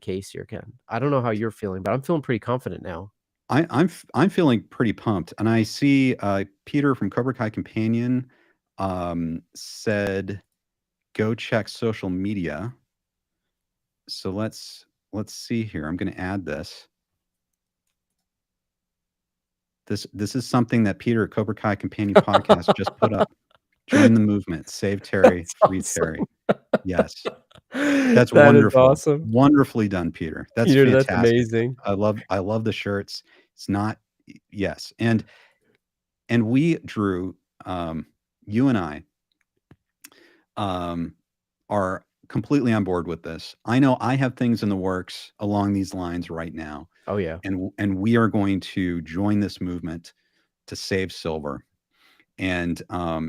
S3: case here, Ken. I don't know how you're feeling, but I'm feeling pretty confident now.
S2: I'm feeling pretty pumped, and I see Peter from Cobra Kai Companion said, "Go check social media." So let's see here. I'm going to add this. This is something that Peter at Cobra Kai Companion podcast just put up. Join the movement. Save Terry. Free Terry. Yes. That's wonderful.
S3: Awesome.
S2: Wonderfully done, Peter. That's fantastic.
S3: That's amazing.
S2: I love the shirts. It's not, yes. And we, Drew, you and I are completely on board with this. I know I have things in the works along these lines right now.
S3: Oh yeah.
S2: And we are going to join this movement to save Silver. And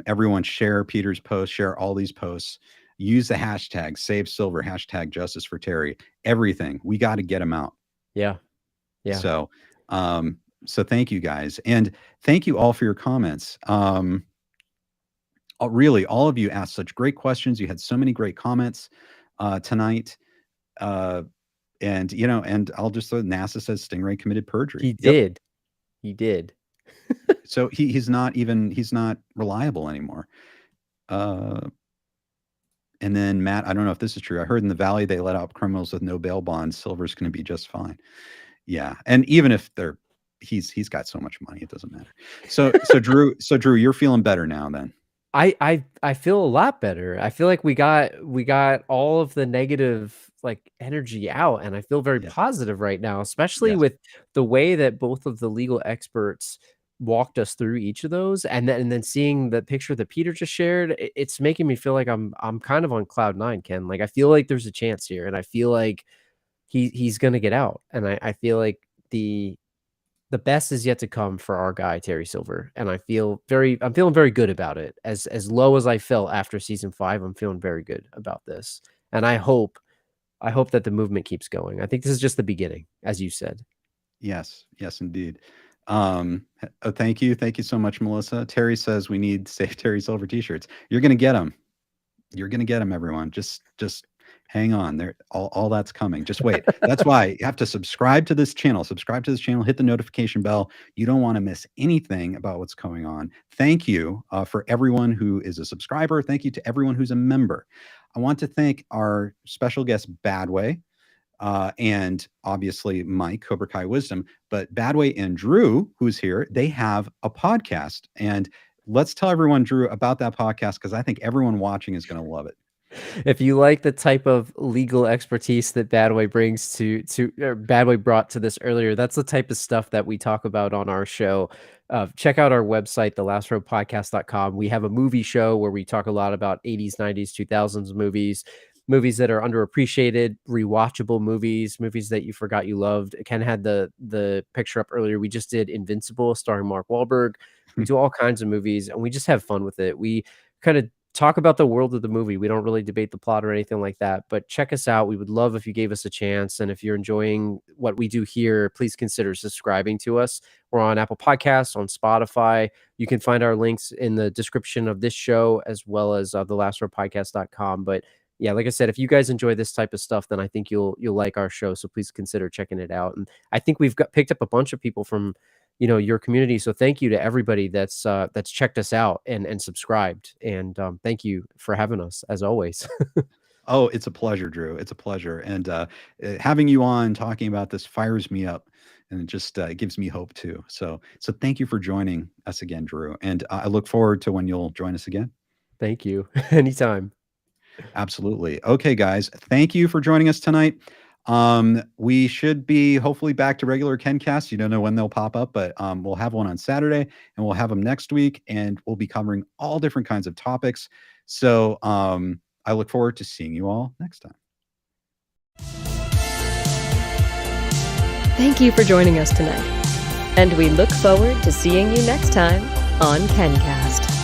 S2: everyone share Peter's post, share all these posts. Use the hashtag Save Silver, hashtag Justice for Terry. Everything. We got to get him out.
S3: Yeah. Yeah.
S2: So thank you guys. And thank you all for your comments. Really, all of you asked such great questions. You had so many great comments tonight. And I'll just say NASA says Stingray committed perjury.
S3: He did. He did.
S2: So he's not reliable anymore. And then Matt, I don't know if this is true. I heard in the Valley they let out criminals with no bail bonds. Silver's going to be just fine. Yeah, and even if he's got so much money, it doesn't matter. So Drew, you're feeling better now then.
S3: I feel a lot better. I feel like we got all of the negative energy out, and I feel very positive right now, especially with the way that both of the legal experts walked us through each of those, and then seeing the picture that Peter just shared, it's making me feel like I'm kind of on cloud 9, Ken. Like, I feel like there's a chance here, and I feel like he's gonna get out, and I feel like the best is yet to come for our guy Terry Silver, and I'm feeling very good about it. As low as I felt after season 5, I'm feeling very good about this, and I hope that the movement keeps going. I think this is just the beginning, as you said.
S2: Yes, indeed. Thank you so much, Melissa. Terry says we need Save Terry Silver t-shirts. You're gonna get them, everyone. Just Hang on, there, all that's coming. Just wait. That's why you have to subscribe to this channel. Subscribe to this channel. Hit the notification bell. You don't want to miss anything about what's going on. Thank you for everyone who is a subscriber. Thank you to everyone who's a member. I want to thank our special guest, Badway, and obviously Mike, Cobra Kai Wisdom. But Badway and Drew, who's here, they have a podcast. And let's tell everyone, Drew, about that podcast, because I think everyone watching is going to love it.
S3: If you like the type of legal expertise that Badway brings Badway brought to this earlier, that's the type of stuff that we talk about on our show. Check out our website, thelastroadpodcast.com. We have a movie show where we talk a lot about 80s, 90s, 2000s movies that are underappreciated, rewatchable movies that you forgot you loved. Ken had the picture up earlier. We just did Invincible, starring Mark Wahlberg. We do all kinds of movies, and we just have fun with it. We kind of talk about the world of the movie. We don't really debate the plot or anything like that, but check us out. We would love if you gave us a chance. And if you're enjoying what we do here, please consider subscribing to us. We're on Apple Podcasts, on Spotify. You can find our links in the description of this show, as well as thelastroadpodcast.com. But yeah, like I said, if you guys enjoy this type of stuff, then I think you'll like our show. So please consider checking it out. And I think we've picked up a bunch of people from your community. So thank you to everybody that's checked us out and subscribed. And thank you for having us, as always.
S2: Oh, it's a pleasure, Drew. It's a pleasure. And having you on talking about this fires me up, and it just gives me hope too. So thank you for joining us again, Drew. And I look forward to when you'll join us again.
S3: Thank you. Anytime.
S2: Absolutely. Okay, guys, thank you for joining us tonight. We should be hopefully back to regular KenCast. You don't know when they'll pop up, but we'll have one on Saturday, and we'll have them next week, and we'll be covering all different kinds of topics. So I look forward to seeing you all next time.
S1: Thank you for joining us tonight, and we look forward to seeing you next time on KenCast.